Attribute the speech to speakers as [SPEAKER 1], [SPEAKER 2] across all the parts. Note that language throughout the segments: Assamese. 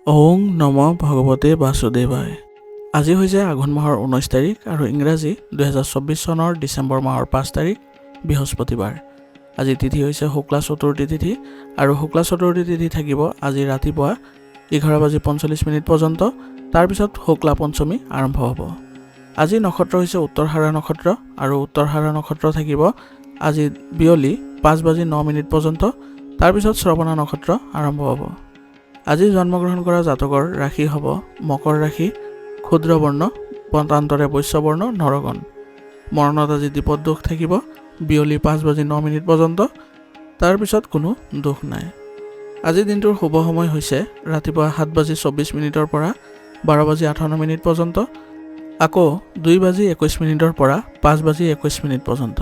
[SPEAKER 1] ওং নম ভগৱতে বাসুদেৱায়। আজি হৈছে আঘোণ মাহৰ 19 তাৰিখ আৰু ইংৰাজী 2024 চনৰ ডিচেম্বৰ মাহৰ 5 তাৰিখ বৃহস্পতিবাৰ। আজি তিথি হৈছে শুক্লা চতুৰ্থী তিথি আৰু শুক্লা চতুৰ্থী তিথি থাকিব আজি ৰাতিপুৱা 11:45 পৰ্যন্ত। তাৰপিছত শুক্লা পঞ্চমী আৰম্ভ হ'ব। আজি নক্ষত্ৰ হৈছে উত্তৰহাৰা নক্ষত্ৰ আৰু উত্তৰহাৰা নক্ষত্ৰ থাকিব আজি বিয়লি 5:09 পৰ্যন্ত। তাৰপিছত শ্ৰৱণা নক্ষত্ৰ আৰম্ভ হ'ব। আজি জন্মগ্ৰহণ কৰা জাতকৰ ৰাশি হ'ব মকৰ ৰাশি, ক্ষুদ্ৰ বৰ্ণ, পন্তান্তৰে বৈশ্য বৰ্ণ, নৰগণ। মৰণত আজি দ্বীপদ দোষ থাকিব বিয়লি 5:09 পৰ্যন্ত। তাৰপিছত কোনো দোষ নাই। আজি দিনটোৰ শুভ সময় হৈছে ৰাতিপুৱা 7:24 পৰা 12:58 পৰ্যন্ত, আকৌ 2:21 পৰা 5:21 পৰ্যন্ত।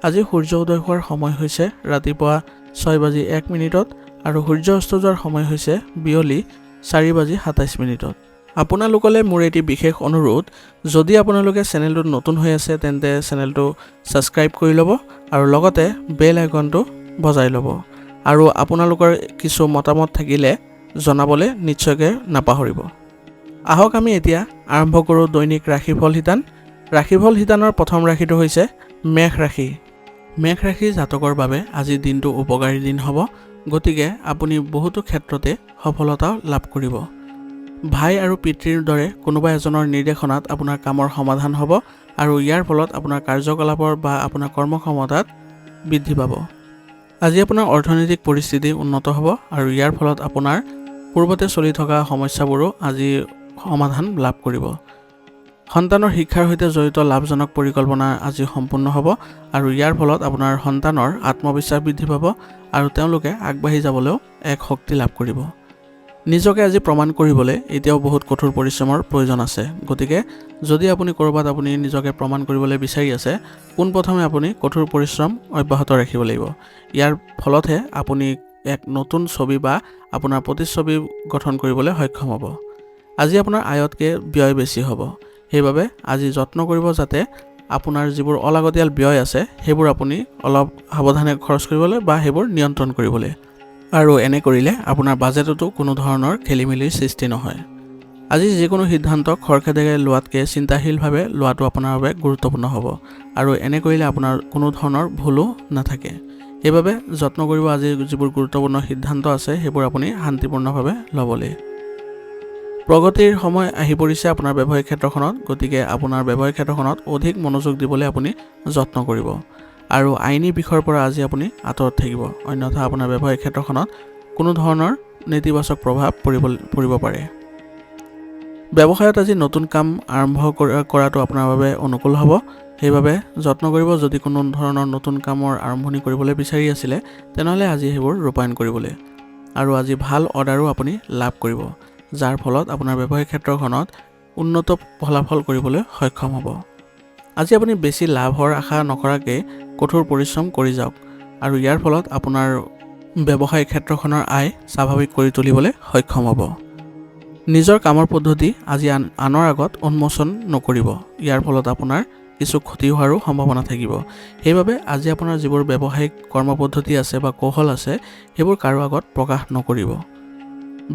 [SPEAKER 1] আজি সূৰ্য উদয় হোৱাৰ সময় হৈছে ৰাতিপুৱা 6:01 আৰু সূৰ্য অস্ত যোৱাৰ সময় হৈছে বিয়লি 4:27। আপোনালোকলৈ মোৰ এটি বিশেষ অনুৰোধ, যদি আপোনালোকে চেনেলটোত নতুন হৈ আছে তেন্তে চেনেলটো ছাবস্ক্ৰাইব কৰি ল'ব আৰু লগতে বেল আইকনটো বজাই ল'ব। আৰু আপোনালোকৰ কিছু মতামত থাকিলে জনাবলৈ নিশ্চয়কৈ নাপাহৰিব। আহক আমি এতিয়া আৰম্ভ কৰোঁ দৈনিক ৰাশিফল শিতান। ৰাশিফল শিতানৰ প্ৰথম ৰাশিটো হৈছে মেষ ৰাশি। মেষ ৰাশি জাতকৰ বাবে আজিৰ দিনটো উপকাৰী দিন হ'ব, গতিকে আপুনি বহুতো ক্ষেত্ৰতে সফলতা লাভ কৰিব। ভাই আৰু পিতৃৰ দৰে কোনোবা এজনৰ নিৰ্দেশনাত আপোনাৰ কামৰ সমাধান হ'ব আৰু ইয়াৰ ফলত আপোনাৰ কাৰ্যকলাপৰ বা আপোনাৰ কৰ্মক্ষমতাত বৃদ্ধি পাব। আজি আপোনাৰ অৰ্থনৈতিক পৰিস্থিতি উন্নত হ'ব আৰু ইয়াৰ ফলত আপোনাৰ পূৰ্বতে চলি থকা সমস্যাবোৰো আজি সমাধান লাভ কৰিব। সন্তানৰ শিক্ষাৰ সৈতে জড়িত লাভজনক পৰিকল্পনা আজি সম্পূৰ্ণ হ'ব আৰু ইয়াৰ ফলত আপোনাৰ সন্তানৰ আত্মবিশ্বাস বৃদ্ধি পাব আৰু তেওঁলোকে আগবাঢ়ি যাবলৈও এক শক্তি লাভ কৰিব। নিজকে আজি প্ৰমাণ কৰিবলৈ এতিয়াও বহুত কঠোৰ পৰিশ্ৰমৰ প্ৰয়োজন আছে, গতিকে যদি আপুনি ক'ৰবাত আপুনি নিজকে প্ৰমাণ কৰিবলৈ বিচাৰি আছে, পোনপ্ৰথমে আপুনি কঠোৰ পৰিশ্ৰম অব্যাহত ৰাখিব লাগিব। ইয়াৰ ফলতহে আপুনি এক নতুন ছবি বা আপোনাৰ প্ৰতিচ্ছবি গঠন কৰিবলৈ সক্ষম হ'ব। আজি আপোনাৰ আয়তকৈ ব্যয় বেছি হ'ব, সেইবাবে আজি যত্ন কৰিব যাতে আপোনাৰ যিবোৰ অলাগতিয়াল ব্যয় আছে সেইবোৰ আপুনি অলপ সাৱধানে খৰচ কৰিবলৈ বা সেইবোৰ নিয়ন্ত্ৰণ কৰিবলৈ। আৰু এনে কৰিলে আপোনাৰ বাজেটতো কোনো ধৰণৰ খেলিমেলিৰ সৃষ্টি নহয়। আজি যিকোনো সিদ্ধান্ত খৰখেদাকে লোৱাতকৈ চিন্তাশীলভাৱে লোৱাটো আপোনাৰ বাবে গুৰুত্বপূৰ্ণ হ'ব আৰু এনে কৰিলে আপোনাৰ কোনো ধৰণৰ ভুলো নাথাকে। সেইবাবে যত্ন কৰিব আজি যিবোৰ গুৰুত্বপূৰ্ণ সিদ্ধান্ত আছে সেইবোৰ আপুনি শান্তিপূৰ্ণভাৱে ল'বলৈ। প্ৰগতিৰ সময় আহি পৰিছে আপোনাৰ ব্যৱসায়িক ক্ষেত্ৰখনত, গতিকে আপোনাৰ ব্যৱসায়িক ক্ষেত্ৰখনত অধিক মনোযোগ দিবলৈ আপুনি যত্ন কৰিব আৰু আইনী বিষয়ৰ পৰা আজি আপুনি আঁতৰত থাকিব, অন্যথা আপোনাৰ ব্যৱসায়িক ক্ষেত্ৰখনত কোনো ধৰণৰ নেতিবাচক প্ৰভাৱ পৰিব পাৰে। ব্যৱসায়ত আজি নতুন কাম আৰম্ভ কৰাটো আপোনাৰ বাবে অনুকূল হ'ব, সেইবাবে যত্ন কৰিব। যদি কোনো ধৰণৰ নতুন কামৰ আৰম্ভণি কৰিবলৈ বিচাৰি আছিলে তেনেহ'লে আজি সেইবোৰ ৰূপায়ণ কৰিবলৈ। আৰু আজি ভাল অৰ্ডাৰো আপুনি লাভ কৰিব, যাৰ ফলত আপোনাৰ ব্যৱসায়িক ক্ষেত্ৰখনত উন্নত ফলাফল কৰিবলৈ সক্ষম হ'ব। আজি আপুনি বেছি লাভৰ আশা নকৰাকৈ কঠোৰ পৰিশ্ৰম কৰি যাওক আৰু ইয়াৰ ফলত আপোনাৰ ব্যৱসায়িক ক্ষেত্ৰখনৰ আয় স্বাভাৱিক কৰি তুলিবলৈ সক্ষম হ'ব। নিজৰ কামৰ পদ্ধতি আজি আনৰ আগত উন্মোচন নকৰিব, ইয়াৰ ফলত আপোনাৰ কিছু ক্ষতি হোৱাৰো সম্ভাৱনা থাকিব। সেইবাবে আজি আপোনাৰ যিবোৰ ব্যৱসায়িক কৰ্মপদ্ধতি আছে বা কৌশল আছে সেইবোৰ কাৰো আগত প্ৰকাশ নকৰিব।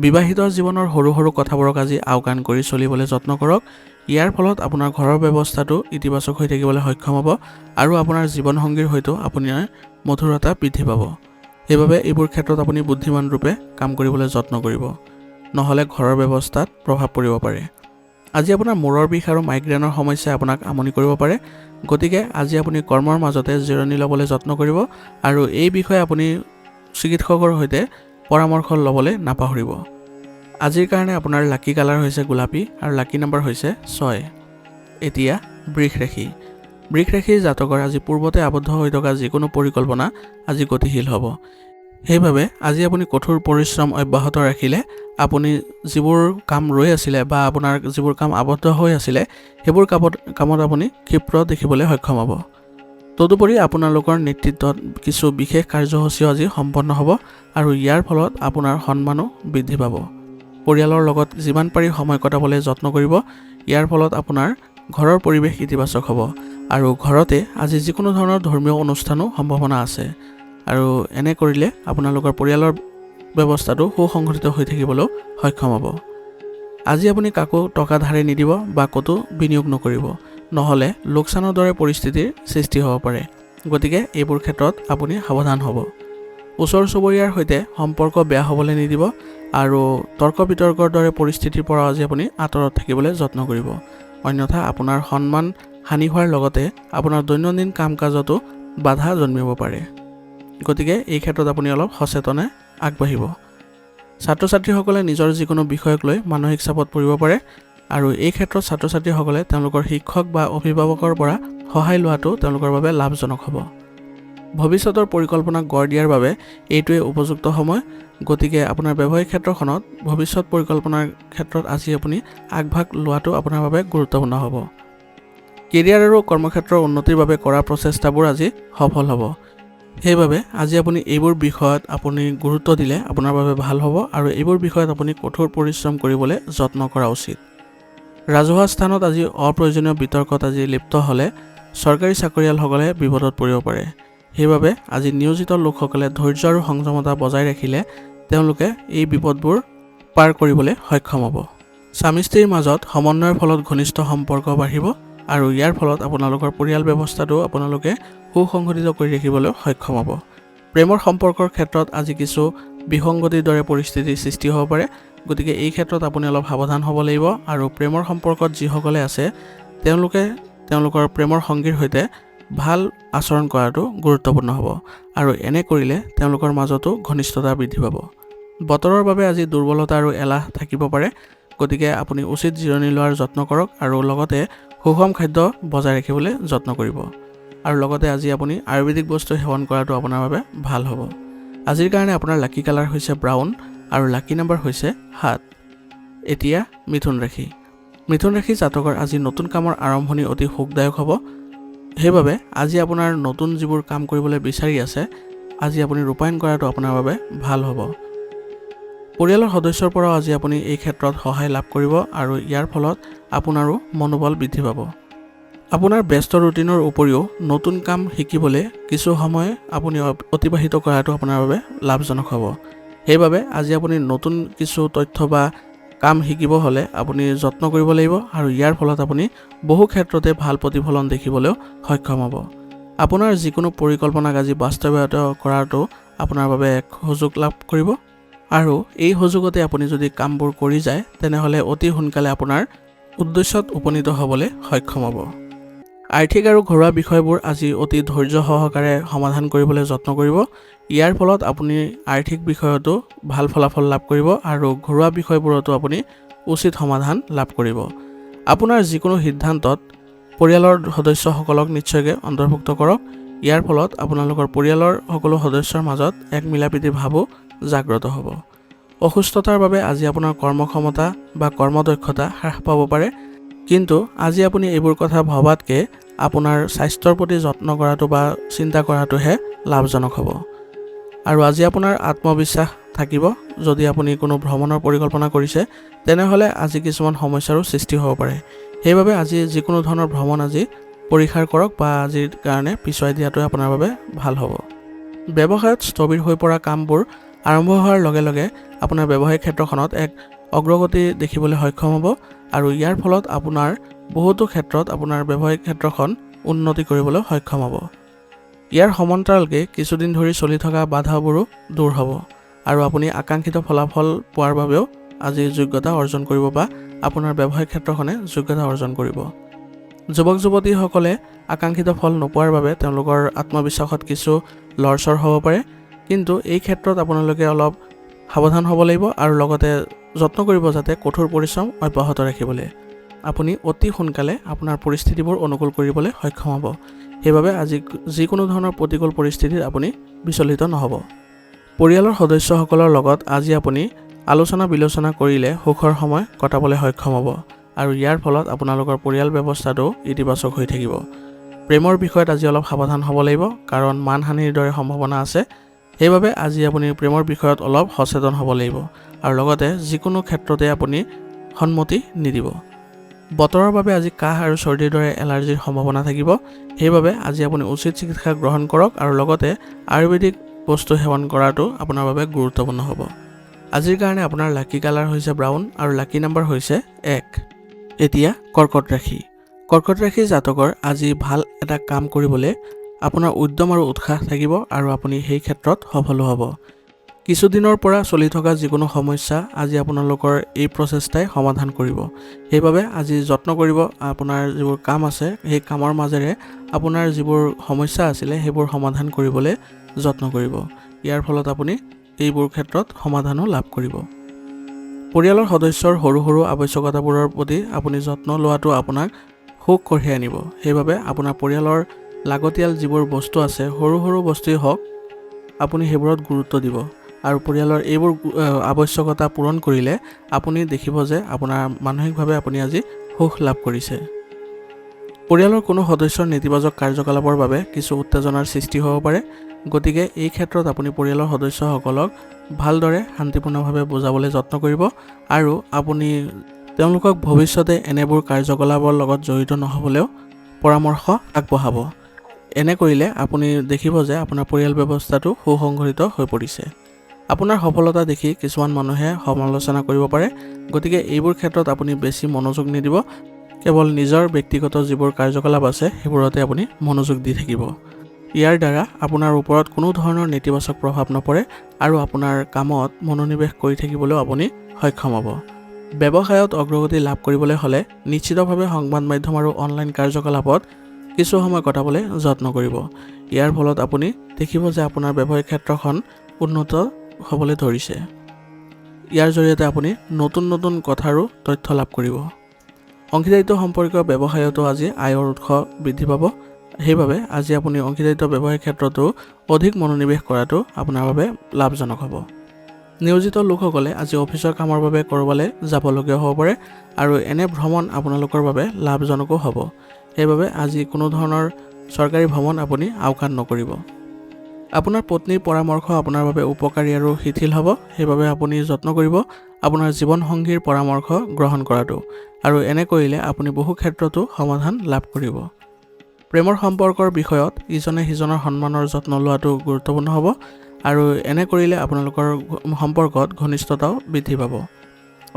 [SPEAKER 1] বিবাহিতৰ জীৱনৰ সৰু সৰু কথাবোৰক আজি আওকাণ কৰি চলিবলৈ যত্ন কৰক। ইয়াৰ ফলত আপোনাৰ ঘৰৰ ব্যৱস্থাটো ইতিবাচক হৈ থাকিবলৈ সক্ষম হ'ব আৰু আপোনাৰ জীৱনসংগীৰ সৈতেও আপোনাৰ মধুৰতা বৃদ্ধি পাব। সেইবাবে এইবোৰ ক্ষেত্ৰত আপুনি বুদ্ধিমান ৰূপে কাম কৰিবলৈ যত্ন কৰিব, নহ'লে ঘৰৰ ব্যৱস্থাত প্ৰভাৱ পৰিব পাৰে। আজি আপোনাৰ মূৰৰ বিষ আৰু মাইগ্ৰেনৰ সমস্যাই আপোনাক আমনি কৰিব পাৰে, গতিকে আজি আপুনি কৰ্মৰ মাজতে জিৰণি ল'বলৈ যত্ন কৰিব আৰু এই বিষয়ে আপুনি চিকিৎসকৰ সৈতে পৰামৰ্শ ল'বলৈ নাপাহৰিব। আজিৰ কাৰণে আপোনাৰ লাকি কালাৰ হৈছে গোলাপী আৰু লাকি নম্বৰ হৈছে 6। এতিয়া বৃষ ৰাশি। বৃষ ৰাশিৰ জাতকৰ আজি পূৰ্বতে আবদ্ধ হৈ থকা যিকোনো পৰিকল্পনা আজি গতিশীল হ'ব। সেইবাবে আজি আপুনি কঠোৰ পৰিশ্ৰম অব্যাহত ৰাখিলে আপুনি যিবোৰ কাম ৰৈ আছিলে বা আপোনাৰ যিবোৰ কাম আবদ্ধ হৈ আছিলে সেইবোৰ কামত আপুনি ক্ষিপ্ৰ দেখিবলৈ সক্ষম হ'ব। তদুপৰি আপোনালোকৰ নেতৃত্বত কিছু বিশেষ কাৰ্যসূচীও আজি সম্পন্ন হ'ব আৰু ইয়াৰ ফলত আপোনাৰ সন্মানো বৃদ্ধি পাব। পৰিয়ালৰ লগত যিমান পাৰি সময় কটাবলৈ যত্ন কৰিব, ইয়াৰ ফলত আপোনাৰ ঘৰৰ পৰিৱেশ ইতিবাচক হ'ব আৰু ঘৰতে আজি যিকোনো ধৰণৰ ধৰ্মীয় অনুষ্ঠানো সম্ভাৱনা আছে আৰু এনে কৰিলে আপোনালোকৰ পৰিয়ালৰ ব্যৱস্থাটো সুসংগঠিত হৈ থাকিবলৈ সক্ষম হ'ব। আজি আপুনি কাকো টকা ধাৰে নিদিব বা ক'তো বিনিয়োগ নকৰিব, নহ'লে লোকচানৰ দৰে পৰিস্থিতিৰ সৃষ্টি হ'ব পাৰে। গতিকে এইবোৰ ক্ষেত্ৰত আপুনি সাৱধান হ'ব। ওচৰ চুবুৰীয়াৰ সৈতে সম্পৰ্ক বেয়া হ'বলৈ নিদিব আৰু তৰ্ক বিতৰ্কৰ দৰে পৰিস্থিতিৰ পৰা আজি আপুনি আঁতৰত থাকিবলৈ যত্ন কৰিব। অন্যথা আপোনাৰ সন্মান হানি হোৱাৰ লগতে আপোনাৰ দৈনন্দিন কাম কাজতো বাধা জন্মিব পাৰে। গতিকে এই ক্ষেত্ৰত আপুনি অলপ সচেতনে আগবাঢ়িব। ছাত্ৰ ছাত্ৰীসকলে নিজৰ যিকোনো বিষয়ক লৈ মানসিক চাপত পৰিব পাৰে আৰু এই ক্ষেত্ৰত ছাত্ৰ ছাত্ৰীসকলে তেওঁলোকৰ শিক্ষক বা অভিভাৱকৰ পৰা সহায় লোৱাটো তেওঁলোকৰ বাবে লাভজনক হ'ব। ভৱিষ্যতৰ পৰিকল্পনা গঢ় দিয়াৰ বাবে এইটোৱে উপযুক্ত সময়। গতিকে আপোনাৰ ব্যৱসায়িক ক্ষেত্ৰখনত ভৱিষ্যত পৰিকল্পনাৰ ক্ষেত্ৰত আজি আপুনি আগভাগ লোৱাটো আপোনাৰ বাবে গুৰুত্বপূৰ্ণ হ'ব। কেৰিয়াৰ আৰু কৰ্মক্ষেত্ৰৰ উন্নতিৰ বাবে কৰা প্ৰচেষ্টাবোৰ আজি সফল হ'ব। সেইবাবে আজি আপুনি এইবোৰ বিষয়ত আপুনি গুৰুত্ব দিলে আপোনাৰ বাবে ভাল হ'ব আৰু এইবোৰ বিষয়ত আপুনি কঠোৰ পৰিশ্ৰম কৰিবলৈ যত্ন কৰা উচিত। ৰাজহুৱা স্থানত আজি অপ্ৰয়োজনীয় বিতৰ্কত আজি লিপ্ত হ'লে চৰকাৰী চাকৰিয়ালসকলে বিপদত পৰিব পাৰে। সেইবাবে আজি নিয়োজিত লোকসকলে ধৈৰ্য আৰু সংযমতা বজাই ৰাখিলে তেওঁলোকে এই বিপদবোৰ পাৰ কৰিবলৈ সক্ষম হ'ব। স্বামী স্ত্ৰীৰ মাজত সমন্বয়ৰ ফলত ঘনিষ্ঠ সম্পৰ্ক বাঢ়িব আৰু ইয়াৰ ফলত আপোনালোকৰ পৰিয়াল ব্যৱস্থাটো আপোনালোকে সুসংগঠিত কৰি ৰাখিবলৈ সক্ষম হ'ব। প্ৰেমৰ সম্পৰ্কৰ ক্ষেত্ৰত আজি কিছু বিসংগতিৰ দৰে পৰিস্থিতিৰ সৃষ্টি হ'ব পাৰে। গতিকে এই ক্ষেত্ৰত আপুনি অলপ সাৱধান হ'ব লাগিব আৰু প্ৰেমৰ সম্পৰ্কত যিসকলে আছে তেওঁলোকে তেওঁলোকৰ প্ৰেমৰ সংগীৰ সৈতে ভাল আচৰণ কৰাটো গুৰুত্বপূৰ্ণ হ'ব আৰু এনে কৰিলে তেওঁলোকৰ মাজতো ঘনিষ্ঠতা বৃদ্ধি পাব। বতৰৰ বাবে আজি দুৰ্বলতা আৰু এলাহ থাকিব পাৰে। গতিকে আপুনি উচিত জিৰণি লোৱাৰ যত্ন কৰক আৰু লগতে সুষম খাদ্য বজাই ৰাখিবলৈ যত্ন কৰিব আৰু লগতে আজি আপুনি আয়ুৰ্বেদিক বস্তু সেৱন কৰাটো আপোনাৰ বাবে ভাল হ'ব। আজিৰ কাৰণে আপোনাৰ লাকি কালাৰ হৈছে ব্ৰাউন আৰু লাকি নাম্বাৰ হৈছে 7। এতিয়া মিথুন ৰাশি। মিথুন ৰাশি জাতকৰ আজি নতুন কামৰ আৰম্ভণি অতি সুখদায়ক হ'ব। সেইবাবে আজি আপোনাৰ নতুন যিবোৰ কাম কৰিবলৈ বিচাৰি আছে আজি আপুনি ৰূপায়ণ কৰাটো আপোনাৰ বাবে ভাল হ'ব। পৰিয়ালৰ সদস্যৰ পৰাও আজি আপুনি এই ক্ষেত্ৰত সহায় লাভ কৰিব আৰু ইয়াৰ ফলত আপোনাৰো মনোবল বৃদ্ধি পাব। আপোনাৰ ব্যস্ত ৰুটিনৰ উপৰিও নতুন কাম শিকিবলৈ কিছু সময় আপুনি অতিবাহিত কৰাটো আপোনাৰ বাবে লাভজনক হ'ব। সেইবাবে আজি আপুনি নতুন কিছু তথ্য বা কাম শিকিব হ'লে আপুনি যত্ন কৰিব লাগিব আৰু ইয়াৰ ফলত আপুনি বহু ক্ষেত্ৰতে ভাল প্ৰতিফলন দেখিবলৈও সক্ষম হ'ব। আপোনাৰ যিকোনো পৰিকল্পনাক আজি বাস্তৱায়িত কৰাটো আপোনাৰ বাবে এক সুযোগ লাভ কৰিব আৰু এই সুযোগতে আপুনি যদি কামবোৰ কৰি যায় তেনেহ'লে অতি সোনকালে আপোনাৰ উদ্দেশ্যত উপনীত হ'বলৈ সক্ষম হ'ব। আৰ্থিক আৰু ঘৰুৱা বিষয়বোৰ আজি অতি ধৈৰ্য সহকাৰে সমাধান কৰিবলৈ যত্ন কৰিব। ইয়াৰ ফলত আপুনি আৰ্থিক বিষয়তো ভাল ফলাফল লাভ কৰিব আৰু ঘৰুৱা বিষয়বোৰতো আপুনি উচিত সমাধান লাভ কৰিব। আপোনাৰ যিকোনো সিদ্ধান্তত পৰিয়ালৰ সদস্যসকলক নিশ্চয়কৈ অন্তৰ্ভুক্ত কৰক। ইয়াৰ ফলত আপোনালোকৰ পৰিয়ালৰ সকলো সদস্যৰ মাজত এক মিলাপ্ৰীতি ভাৱো জাগ্ৰত হ'ব। অসুস্থতাৰ বাবে আজি আপোনাৰ কৰ্মক্ষমতা বা কৰ্মদক্ষতা হ্ৰাস পাব পাৰে, কিন্তু আজি আপুনি এইবোৰ কথা ভবাতকৈ আপোনাৰ স্বাস্থ্যৰ প্ৰতি যত্ন কৰাটো বা চিন্তা কৰাটোহে লাভজনক হ'ব। আৰু আজি আপোনাৰ আত্মবিশ্বাস থাকিব। যদি আপুনি কোনো ভ্ৰমণৰ পৰিকল্পনা কৰিছে তেনেহ'লে আজি কিছুমান সমস্যাৰো সৃষ্টি হ'ব পাৰে। সেইবাবে আজি যিকোনো ধৰণৰ ভ্ৰমণ আজি পৰীক্ষা কৰক বা আজিৰ কাৰণে পিছুৱাই দিয়াটোৱে আপোনাৰ বাবে ভাল হ'ব। ব্যৱসায়ত স্থবিৰ হৈ পৰা কামবোৰ আৰম্ভ হোৱাৰ লগে লগে আপোনাৰ ব্যৱসায়িক ক্ষেত্ৰখনত এক অগ্ৰগতি দেখিবলৈ সক্ষম হ'ব আৰু ইয়াৰ ফলত আপোনাৰ বহুতো ক্ষেত্ৰত আপোনাৰ ব্যৱসায়িক ক্ষেত্ৰখন উন্নতি কৰিবলৈ সক্ষম হ'ব। ইয়াৰ সমান্তৰালকে কিছুদিন ধৰি চলি থকা বাধাবোৰো দূৰ হ'ব আৰু আপুনি আকাংক্ষিত ফলাফল পোৱাৰ বাবেও আজি যোগ্যতা অৰ্জন কৰিব বা আপোনাৰ ব্যৱসায়িক ক্ষেত্ৰখনে যোগ্যতা অৰ্জন কৰিব। যুৱক যুৱতীসকলে আকাংক্ষিত ফল নোপোৱাৰ বাবে তেওঁলোকৰ আত্মবিশ্বাসত কিছু লৰচৰ হ'ব পাৰে, কিন্তু এই ক্ষেত্ৰত আপোনালোকে অলপ সাৱধান হ'ব লাগিব আৰু লগতে যত্ন কৰিব যাতে কঠোৰ পৰিশ্ৰম অব্যাহত ৰাখিবলৈ আপুনি অতি সোনকালে আপোনাৰ পৰিস্থিতিবোৰ অনুকূল কৰিবলৈ সক্ষম হ'ব। সেইবাবে আজি যিকোনো ধৰণৰ প্ৰতিকূল পৰিস্থিতিত আপুনি বিচলিত নহ'ব। পৰিয়ালৰ সদস্যসকলৰ লগত আজি আপুনি আলোচনা বিলোচনা কৰিলে সুখৰ সময় কটাবলৈ সক্ষম হ'ব আৰু ইয়াৰ ফলত আপোনালোকৰ পৰিয়াল ব্যৱস্থাটো ইতিবাচক হৈ থাকিব। প্ৰেমৰ বিষয়ত আজি অলপ সাৱধান হ'ব লাগিব কাৰণ মানহানিৰ দৰে সম্ভাৱনা আছে। সেইবাবে আজি আপুনি প্ৰেমৰ বিষয়ত অলপ সচেতন হ'ব লাগিব আৰু লগতে যিকোনো ক্ষেত্ৰতে আপুনি সন্মতি নিদিব। বতৰৰ বাবে আজি কাহ আৰু চৰ্দিৰ দৰে এলাৰ্জিৰ সম্ভাৱনা থাকিব। সেইবাবে আজি আপুনি উচিত চিকিৎসা গ্ৰহণ কৰক আৰু লগতে আয়ুৰ্বেদিক বস্তু সেৱন কৰাটো আপোনাৰ বাবে গুৰুত্বপূৰ্ণ হ'ব। আজিৰ কাৰণে আপোনাৰ লাকি কালাৰ হৈছে ব্ৰাউন আৰু লাকি নাম্বাৰ হৈছে 1। এতিয়া কৰ্কট ৰাশি। কৰ্কট ৰাশি জাতকৰ আজি ভাল এটা কাম কৰিবলৈ আপোনাৰ উদ্যম আৰু উৎসাহ থাকিব আৰু আপুনি সেই ক্ষেত্ৰত সফল হ'ব। কিছুদিনৰ পৰা চলি থকা যিকোনো সমস্যা আজি আপোনালোকৰ এই প্ৰচেষ্টাই সমাধান কৰিব। সেইবাবে আজি যত্ন কৰিব আপোনাৰ যিবোৰ কাম আছে সেই কামৰ মাজেৰে আপোনাৰ যিবোৰ সমস্যা আছিলে সেইবোৰ সমাধান কৰিবলৈ যত্ন কৰিব। ইয়াৰ ফলত আপুনি এইবোৰ ক্ষেত্ৰত সমাধানো লাভ কৰিব। পৰিয়ালৰ সদস্যৰ সৰু সৰু আৱশ্যকতাবোৰৰ প্ৰতি আপুনি যত্ন লোৱাটো আপোনাক সুখ কঢ়িয়াই আনিব। সেইবাবে আপোনাৰ পৰিয়ালৰ লাগতিয়াল যিবোৰ বস্তু আছে সৰু সৰু বস্তুৱেই হওক আপুনি সেইবোৰত গুৰুত্ব দিব আৰু পৰিয়ালৰ এইবোৰ আৱশ্যকতা পূৰণ কৰিলে আপুনি দেখিব যে আপোনাৰ মানসিকভাৱে আপুনি আজি সুখ লাভ কৰিছে। পৰিয়ালৰ কোনো সদস্যৰ নেতিবাচক কাৰ্যকলাপৰ বাবে কিছু উত্তেজনাৰ সৃষ্টি হ'ব পাৰে। গতিকে এই ক্ষেত্ৰত আপুনি পৰিয়ালৰ সদস্যসকলক ভালদৰে শান্তিপূৰ্ণভাৱে বুজাবলৈ যত্ন কৰিব আৰু আপুনি তেওঁলোকক ভৱিষ্যতে এনেবোৰ কাৰ্যকলাপৰ লগত জড়িত নহ'বলৈও পৰামৰ্শ আগবঢ়াব। এনে কৰিলে আপুনি দেখিব যে আপোনাৰ পৰিয়াল ব্যৱস্থাটো সুসংগঠিত হৈ পৰিছে। আপোনাৰ সফলতা দেখি কিছুমান মানুহে সমালোচনা কৰিব পাৰে। গতিকে এইবোৰ ক্ষেত্ৰত আপুনি বেছি মনোযোগ নিদিব। কেৱল নিজৰ ব্যক্তিগত যিবোৰ কাৰ্যকলাপ আছে সেইবোৰতে আপুনি মনোযোগ দি থাকিব। ইয়াৰ দ্বাৰা আপোনাৰ ওপৰত কোনো ধৰণৰ নেতিবাচক প্ৰভাৱ নপৰে আৰু আপোনাৰ কামত মনোনিৱেশ কৰি থাকিবলৈও আপুনি সক্ষম হ'ব। ব্যৱসায়ত অগ্ৰগতি লাভ কৰিবলৈ হ'লে নিশ্চিতভাৱে সংবাদ মাধ্যম আৰু অনলাইন কাৰ্যকলাপত কিছু সময় কটাবলৈ যত্ন কৰিব। ইয়াৰ ফলত আপুনি দেখিব যে আপোনাৰ ব্যৱসায়িক ক্ষেত্ৰখন উন্নত হ'বলৈ ধৰিছে। ইয়াৰ জৰিয়তে আপুনি নতুন নতুন কথাৰো তথ্য লাভ কৰিব। অংশীদাৰিত্ব সম্পৰ্কীয় ব্যৱসায়তো আজি আয়ৰ উৎস বৃদ্ধি পাব। সেইবাবে আজি আপুনি অংশীদাৰিত্ব ব্যৱসায়িক ক্ষেত্ৰতো অধিক মনোনিৱেশ কৰাটো আপোনাৰ বাবে লাভজনক হ'ব। নিয়োজিত লোকসকলে আজি অফিচৰ কামৰ বাবে ক'ৰবালৈ যাবলগীয়া হ'ব পাৰে আৰু এনে ভ্ৰমণ আপোনালোকৰ বাবে লাভজনকো হ'ব। সেইবাবে আজি কোনো ধৰণৰ চৰকাৰী ভ্ৰমণ আপুনি আওকাণ নকৰিব। আপোনাৰ পত্নীৰ পৰামৰ্শ আপোনাৰ বাবে উপকাৰী আৰু শিথিল হ'ব। সেইবাবে আপুনি যত্ন কৰিব আপোনাৰ জীৱনসংগীৰ পৰামৰ্শ গ্ৰহণ কৰাটো আৰু এনে কৰিলে আপুনি বহু ক্ষেত্ৰতো সমাধান লাভ কৰিব। প্ৰেমৰ সম্পৰ্কৰ বিষয়ত ইজনে সিজনৰ সন্মানৰ যত্ন লোৱাটো গুৰুত্বপূৰ্ণ হ'ব আৰু এনে কৰিলে আপোনালোকৰ সম্পৰ্কত ঘনিষ্ঠতাও বৃদ্ধি পাব।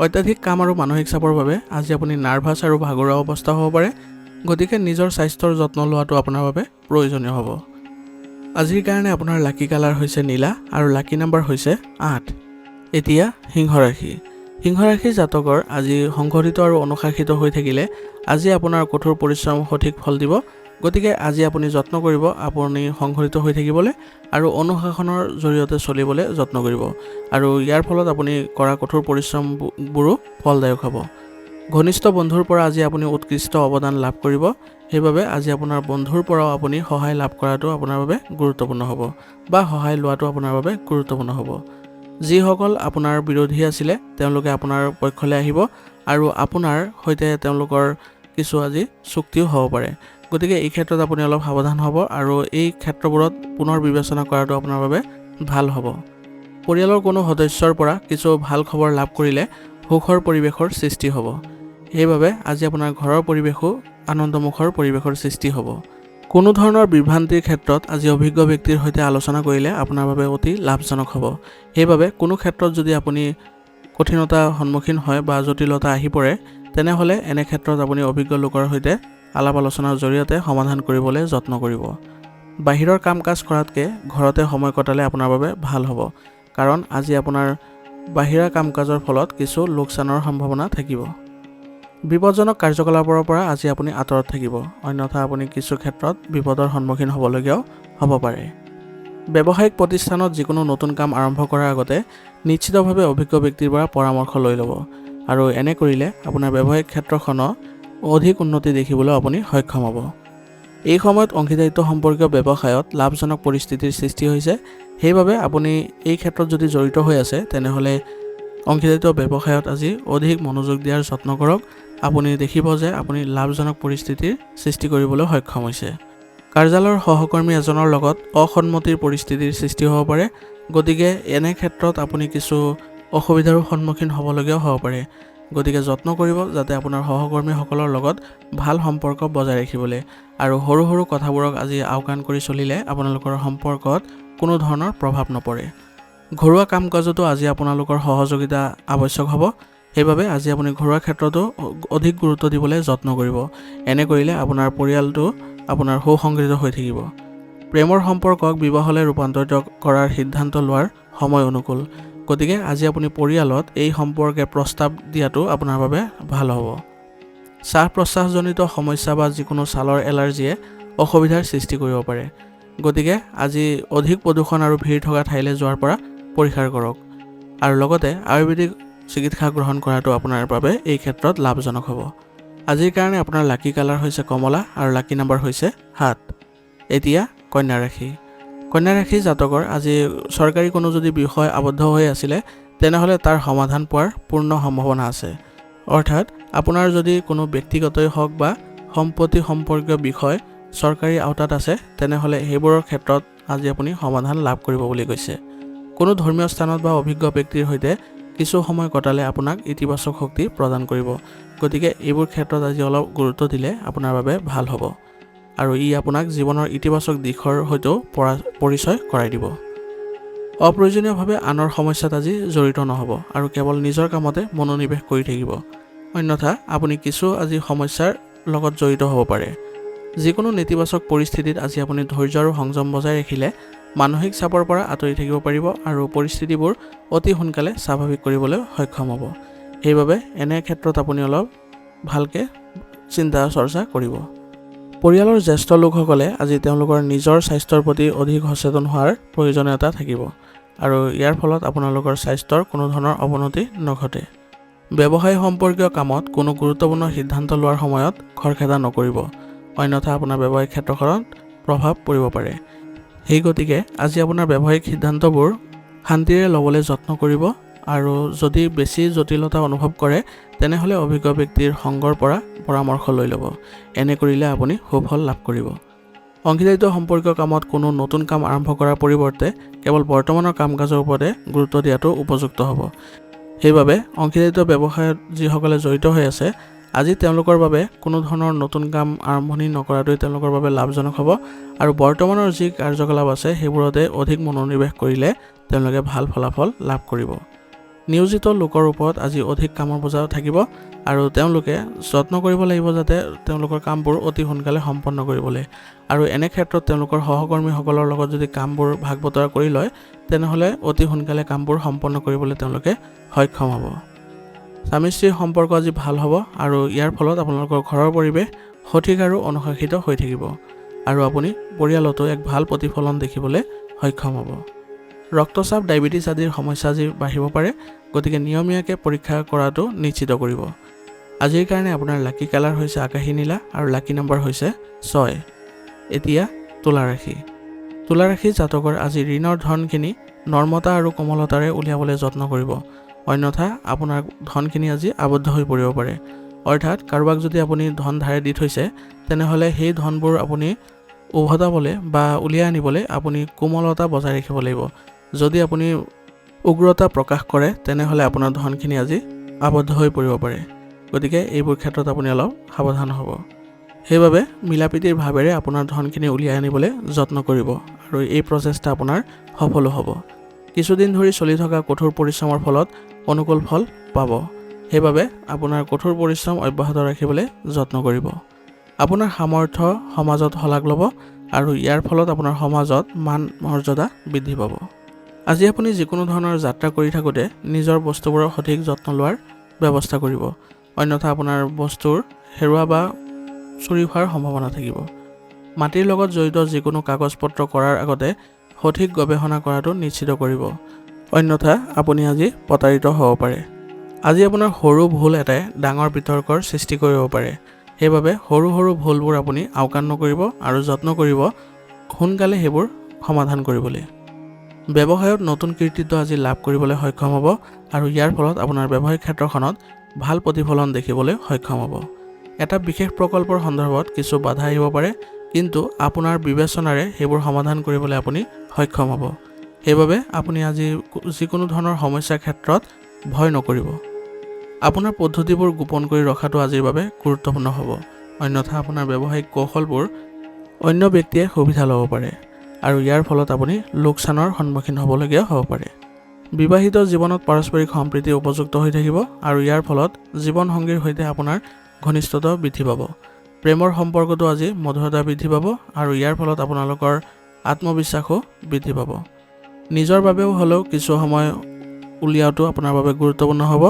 [SPEAKER 1] অত্যাধিক কাম আৰু মানসিক চাপৰ বাবে আজি আপুনি নাৰ্ভাছ আৰু ভাগৰুৱা অৱস্থা হ'ব পাৰে। গতিকে নিজৰ স্বাস্থ্যৰ যত্ন লোৱাটো আপোনাৰ বাবে প্ৰয়োজনীয় হ'ব। আজিৰ কাৰণে আপোনাৰ লাকি কালাৰ হৈছে নীলা আৰু লাকি নাম্বাৰ হৈছে 8। এতিয়া সিংহ ৰাশি। সিংহ ৰাশি জাতকৰ আজি সংগঠিত আৰু অনুশাসিত হৈ থাকিলে আজি আপোনাৰ কঠোৰ পৰিশ্ৰম সঠিক ফল দিব। গতিকে আজি আপুনি যত্ন কৰিব আপুনি সংগঠিত হৈ থাকিবলৈ আৰু অনুশাসনৰ জৰিয়তে চলিবলৈ যত্ন কৰিব আৰু ইয়াৰ ফলত আপুনি কৰা কঠোৰ পৰিশ্ৰমবোৰো ফলদায়ক হ'ব। ঘনিষ্ঠ বন্ধুৰ পৰা আজি আপুনি উৎকৃষ্ট অৱদান লাভ কৰিব। সেইবাবে আজি আপোনাৰ বন্ধুৰ পৰাও আপুনি সহায় লাভ কৰাটো আপোনাৰ বাবে গুৰুত্বপূৰ্ণ হ'ব বা সহায় লোৱাটো আপোনাৰ বাবে গুৰুত্বপূৰ্ণ হ'ব। যিসকল আপোনাৰ বিৰোধী আছিলে তেওঁলোকে আপোনাৰ পক্ষলৈ আহিব আৰু আপোনাৰ সৈতে তেওঁলোকৰ কিছু আজি চুক্তিও হ'ব পাৰে। গতিকে এই ক্ষেত্ৰত আপুনি অলপ সাৱধান হ'ব আৰু এই ক্ষেত্ৰবোৰত পুনৰ বিবেচনা কৰাটো আপোনাৰ বাবে ভাল হ'ব। পৰিয়ালৰ কোনো সদস্যৰ পৰা কিছু ভাল খবৰ লাভ কৰিলে সুখৰ পৰিৱেশৰ সৃষ্টি হ'ব। সেইবাবে আজি আপোনাৰ ঘৰৰ পৰিৱেশো আনন্দমুখৰ পৰিৱেশৰ সৃষ্টি হ'ব। কোনো ধৰণৰ বিভ্ৰান্তিৰ ক্ষেত্ৰত আজি অভিজ্ঞ ব্যক্তিৰ সৈতে আলোচনা কৰিলে আপোনাৰ বাবে অতি লাভজনক হ'ব। সেইবাবে কোনো ক্ষেত্ৰত যদি আপুনি কঠিনতা সন্মুখীন হয় বা জটিলতা আহি পৰে তেনেহ'লে এনে ক্ষেত্ৰত আপুনি অভিজ্ঞ লোকৰ সৈতে আলাপ আলোচনাৰ জৰিয়তে সমাধান কৰিবলৈ যত্ন কৰিব। বাহিৰৰ কাম কাজ কৰাতকৈ ঘৰতে সময় কটালে আপোনাৰ বাবে ভাল হ'ব। কাৰণ আজি আপোনাৰ বাহিৰা কাম কাজৰ ফলত কিছু লোকচানৰ সম্ভাৱনা থাকিব। বিপদজনক কাৰ্যকলাপৰ পৰা আজি আপুনি আঁতৰত থাকিব। অন্যথা আপুনি কিছু ক্ষেত্ৰত বিপদৰ সন্মুখীন হ'বলগীয়াও হ'ব পাৰে। ব্যৱসায়িক প্ৰতিষ্ঠানত যিকোনো নতুন কাম আৰম্ভ কৰাৰ আগতে নিশ্চিতভাৱে অভিজ্ঞ ব্যক্তিৰ পৰা পৰামৰ্শ লৈ ল'ব আৰু এনে কৰিলে আপোনাৰ ব্যৱসায়িক ক্ষেত্ৰখনৰ অধিক উন্নতি দেখিবলৈ আপুনি সক্ষম হ'ব। এই সময়ত অংশীদাৰিত্ব সম্পৰ্কীয় ব্যৱসায়ত লাভজনক পৰিস্থিতিৰ সৃষ্টি হৈছে। সেইবাবে আপুনি এই ক্ষেত্ৰত যদি জড়িত হৈ আছে তেনেহ'লে অংশীদাৰিত্ব ব্যৱসায়ত আজি অধিক মনোযোগ দিয়াৰ যত্ন কৰক। আপুনি দেখিব যে আপুনি লাভজনক পৰিস্থিতিৰ সৃষ্টি কৰিবলৈ সক্ষম হৈছে। কাৰ্যালয়ৰ সহকৰ্মী এজনৰ লগত অসন্মতিৰ পৰিস্থিতিৰ সৃষ্টি হ'ব পাৰে। গতিকে এনে ক্ষেত্ৰত আপুনি কিছু অসুবিধাৰো সন্মুখীন হ'বলগীয়াও হ'ব পাৰে। গতিকে যত্ন কৰিব যাতে আপোনাৰ সহকৰ্মীসকলৰ লগত ভাল সম্পৰ্ক বজাই ৰাখিবলৈ আৰু সৰু সৰু কথাবোৰক আজি আওকাণ কৰি চলিলে আপোনালোকৰ সম্পৰ্কত কোনো ধৰণৰ প্ৰভাৱ নপৰে। ঘৰুৱা কাম কাজতো আজি আপোনালোকৰ সহযোগিতা আৱশ্যক হ'ব। সেইবাবে আজি আপুনি ঘৰুৱা ক্ষেত্ৰতো অধিক গুৰুত্ব দিবলৈ যত্ন কৰিব। এনে কৰিলে আপোনাৰ পৰিয়ালটো আপোনাৰ সুসংগঠিত হৈ থাকিব। প্ৰেমৰ সম্পৰ্কক বিবাহলৈ ৰূপান্তৰিত কৰাৰ সিদ্ধান্ত লোৱাৰ সময় অনুকূল। গতিকে আজি আপুনি পৰিয়ালত এই সম্পৰ্কে প্ৰস্তাৱ দিয়াটো আপোনাৰ বাবে ভাল হ'ব। শ্বাস প্ৰশ্বাসজনিত সমস্যা বা যিকোনো ছালৰ এলাৰ্জিয়ে অসুবিধাৰ সৃষ্টি কৰিব পাৰে। গতিকে আজি অধিক প্ৰদূষণ আৰু ভিৰ থকা ঠাইলৈ যোৱাৰ পৰা পৰিহাৰ কৰক আৰু লগতে আয়ুৰ্বেদিক চিকিৎসা গ্ৰহণ কৰাটো আপোনাৰ বাবে এই ক্ষেত্ৰত লাভজনক হ'ব। আজিৰ কাৰণে আপোনাৰ লাকি কালাৰ হৈছে কমলা আৰু লাকি নাম্বাৰ হৈছে 7। এতিয়া কন্যা ৰাশি। কন্যা ৰাশি জাতকৰ আজি চৰকাৰী কোনো যদি বিষয় আবদ্ধ হৈ আছিলে তেনেহ'লে তাৰ সমাধান পোৱাৰ পূৰ্ণ সম্ভাৱনা আছে। অৰ্থাৎ আপোনাৰ যদি কোনো ব্যক্তিগতই হওক বা সম্পত্তি সম্পৰ্কীয় বিষয় চৰকাৰী আওতাত আছে তেনেহ'লে সেইবোৰৰ ক্ষেত্ৰত আজি আপুনি সমাধান লাভ কৰিব বুলি কৈছে। কোনো ধৰ্মীয় স্থানত বা অভিজ্ঞ ব্যক্তিৰ সৈতে কিছু সময় কটালে আপোনাক ইতিবাচক শক্তি প্ৰদান কৰিব। গতিকে এইবোৰ ক্ষেত্ৰত আজি অলপ গুৰুত্ব দিলে আপোনাৰ বাবে ভাল হ'ব আৰু ই আপোনাক জীৱনৰ ইতিবাচক দিশৰ সৈতেও পৰিচয় কৰাই দিব। অপ্ৰয়োজনীয়ভাৱে আনৰ সমস্যাত আজি জড়িত নহ'ব আৰু কেৱল নিজৰ কামতে মনোনিৱেশ কৰি থাকিব। অন্যথা আপুনি কিছু আজি সমস্যাৰ লগত জড়িত হ'ব পাৰে। যিকোনো নেতিবাচক পৰিস্থিতিত আজি আপুনি ধৈৰ্য আৰু সংযম বজাই ৰাখিলে মানসিক চাপৰ পৰা আঁতৰি থাকিব পাৰিব আৰু পৰিস্থিতিবোৰ অতি সোনকালে স্বাভাৱিক কৰিবলৈ সক্ষম হ'ব। সেইবাবে এনে ক্ষেত্ৰত আপুনি অলপ ভালকৈ চিন্তা চৰ্চা কৰিব। পৰিয়ালৰ জ্যেষ্ঠ লোকসকলে আজি তেওঁলোকৰ নিজৰ স্বাস্থ্যৰ প্ৰতি অধিক সচেতন হোৱাৰ প্ৰয়োজনীয়তা থাকিব আৰু ইয়াৰ ফলত আপোনালোকৰ স্বাস্থ্যৰ কোনো ধৰণৰ অৱনতি নঘটে। ব্যৱসায় সম্পৰ্কীয় কামত কোনো গুৰুত্বপূৰ্ণ সিদ্ধান্ত লোৱাৰ সময়ত খৰখেদা নকৰিব, অন্যথা আপোনাৰ ব্যৱসায়িক ক্ষেত্ৰখনত প্ৰভাৱ পৰিব পাৰে। সেই গতিকে আজি আপোনাৰ ব্যৱসায়িক সিদ্ধান্তবোৰ শান্তিৰে ল'বলৈ যত্ন কৰিব আৰু যদি বেছি জটিলতা অনুভৱ কৰে তেনেহ'লে অভিজ্ঞ ব্যক্তিৰ সংগৰ পৰা পৰামৰ্শ লৈ ল'ব। এনে কৰিলে আপুনি সুফল লাভ কৰিব। অংশীদাৰিত্ব সম্পৰ্কীয় কামত কোনো নতুন কাম আৰম্ভ কৰাৰ পৰিৱৰ্তে কেৱল বৰ্তমানৰ কাম কাজৰ ওপৰতে গুৰুত্ব দিয়াটো উপযুক্ত হ'ব। সেইবাবে অংশীদাৰিত্ব ব্যৱসায়ত যিসকলে জড়িত হৈ আছে আজি তেওঁলোকৰ বাবে কোনো ধৰণৰ নতুন কাম আৰম্ভণি নকৰাটোৱে তেওঁলোকৰ বাবে লাভজনক হ'ব আৰু বৰ্তমানৰ যি কাৰ্যকলাপ আছে সেইবোৰতে অধিক মনোনিৱেশ কৰিলে তেওঁলোকে ভাল ফলাফল লাভ কৰিব। নিয়োজিত লোকৰ ওপৰত আজি অধিক কামৰ বোজা থাকিব আৰু তেওঁলোকে যত্ন কৰিব লাগিব যাতে তেওঁলোকৰ কামবোৰ অতি সোনকালে সম্পন্ন কৰিবলৈ আৰু এনে ক্ষেত্ৰত তেওঁলোকৰ সহকৰ্মীসকলৰ লগত যদি কামবোৰ ভাগ বতৰা কৰি লয় তেনেহ'লে অতি সোনকালে কামবোৰ সম্পন্ন কৰিবলৈ তেওঁলোকে সক্ষম হ'ব। স্বামী স্ত্ৰীৰ সম্পৰ্ক আজি ভাল হ'ব আৰু ইয়াৰ ফলত আপোনালোকৰ ঘৰৰ পৰিৱেশ সঠিক আৰু অনুশাসিত হৈ থাকিব আৰু আপুনি পৰিয়ালতো এক ভাল প্ৰতিফলন দেখিবলৈ সক্ষম হ'ব। ৰক্তচাপ, ডায়েবেটিছ আদিৰ সমস্যা আজি বাঢ়িব পাৰে, গতিকে নিয়মীয়াকৈ পৰীক্ষা কৰাটো নিশ্চিত কৰিব। আজিৰ কাৰণে আপোনাৰ লাকি কালাৰ হৈছে আকাশী নীলা আৰু লাকি নম্বৰ হৈছে 6। এতিয়া তুলা ৰাশি। তুলা ৰাশি জাতকৰ আজি ঋণৰ ধনখিনি নৰ্মতা আৰু কোমলতাৰে উলিয়াবলৈ যত্ন কৰিব, অন্যথা আপোনাৰ ধনখিনি আজি আবদ্ধ হৈ পৰিব পাৰে। অৰ্থাৎ কাৰোবাক যদি আপুনি ধন ধাৰে দি থৈছে তেনেহ'লে সেই ধনবোৰ আপুনি উভতাবলৈ বা উলিয়াই আনিবলৈ আপুনি কোমলতা বজাই ৰাখিব লাগিব। যদি আপুনি উগ্ৰতা প্ৰকাশ কৰে তেনেহ'লে আপোনাৰ ধনখিনি আজি আবদ্ধ হৈ পৰিব পাৰে। গতিকে এইবোৰ ক্ষেত্ৰত আপুনি অলপ সাৱধান হ'ব। সেইবাবে মিলাপ্ৰীতিৰ ভাৱেৰে আপোনাৰ ধনখিনি উলিয়াই আনিবলৈ যত্ন কৰিব আৰু এই প্ৰচেষ্টা আপোনাৰ সফলো হ'ব। কিছুদিন ধৰি চলি থকা কঠোৰ পৰিশ্ৰমৰ ফলত অনুকূল ফল পাব। সেইবাবে আপোনাৰ কঠোৰ পৰিশ্ৰম অব্যাহত ৰাখিবলৈ যত্ন কৰিব। আপোনাৰ সামৰ্থ্য সমাজত শলাগ ল'ব আৰু ইয়াৰ ফলত আপোনাৰ সমাজত মান মৰ্যাদা বৃদ্ধি পাব। আজি আপুনি যিকোনো ধৰণৰ যাত্ৰা কৰি থাকোঁতে নিজৰ বস্তুবোৰৰ সঠিক যত্ন লোৱাৰ ব্যৱস্থা কৰিব, অন্যথা আপোনাৰ বস্তুৰ হেৰুৱা বা চুৰি হোৱাৰ সম্ভাৱনা থাকিব। মাটিৰ লগত জড়িত যিকোনো কাগজ পত্ৰ কৰাৰ আগতে সঠিক গৱেষণা কৰাটো নিশ্চিত কৰিব, অন্যথা আপুনি আজি প্ৰতাৰিত হ'ব পাৰে। আজি আপোনাৰ সৰু ভুল এটাই ডাঙৰ বিতৰ্কৰ সৃষ্টি কৰিব পাৰে। সেইবাবে সৰু সৰু ভুলবোৰ আপুনি আওকাণ নকৰিব আৰু যত্ন কৰিব সোনকালে সেইবোৰ সমাধান কৰিবলৈ। ব্যৱসায়ত নতুন কৃতিত্ব আজি লাভ কৰিবলৈ সক্ষম হ'ব আৰু ইয়াৰ ফলত আপোনাৰ ব্যৱসায়িক ক্ষেত্ৰখনত ভাল প্ৰতিফলন দেখিবলৈ সক্ষম হ'ব। এটা বিশেষ প্ৰকল্পৰ সন্দৰ্ভত কিছু বাধা আহিব পাৰে, কিন্তু আপোনাৰ বিবেচনাৰে সেইবোৰ সমাধান কৰিবলৈ আপুনি সক্ষম হ'ব। সেইবাবে আপুনি আজি যিকোনো ধৰণৰ সমস্যাৰ ক্ষেত্ৰত ভয় নকৰিব। আপোনাৰ পদ্ধতিবোৰ গোপন কৰি ৰখাটো আজিৰ বাবে গুৰুত্বপূৰ্ণ হ'ব, অন্যথা আপোনাৰ ব্যৱসায়িক কৌশলবোৰ অন্য ব্যক্তিয়ে সুবিধা ল'ব পাৰে আৰু ইয়াৰ ফলত আপুনি লোকচানৰ সন্মুখীন হ'বলগীয়া হ'ব পাৰে। বিবাহিত জীৱনত পাৰস্পৰিক সম্প্ৰীতি উপযুক্ত হৈ থাকিব আৰু ইয়াৰ ফলত জীৱনসংগীৰ সৈতে আপোনাৰ ঘনিষ্ঠতা বৃদ্ধি পাব। প্ৰেমৰ সম্পৰ্কটো আজি মধুৰতা বৃদ্ধি পাব আৰু ইয়াৰ ফলত আপোনালোকৰ আত্মবিশ্বাসো বৃদ্ধি পাব। নিজৰ বাবেও হ'লেও কিছু সময় উলিয়াওটো আপোনাৰ বাবে গুৰুত্বপূৰ্ণ হ'ব।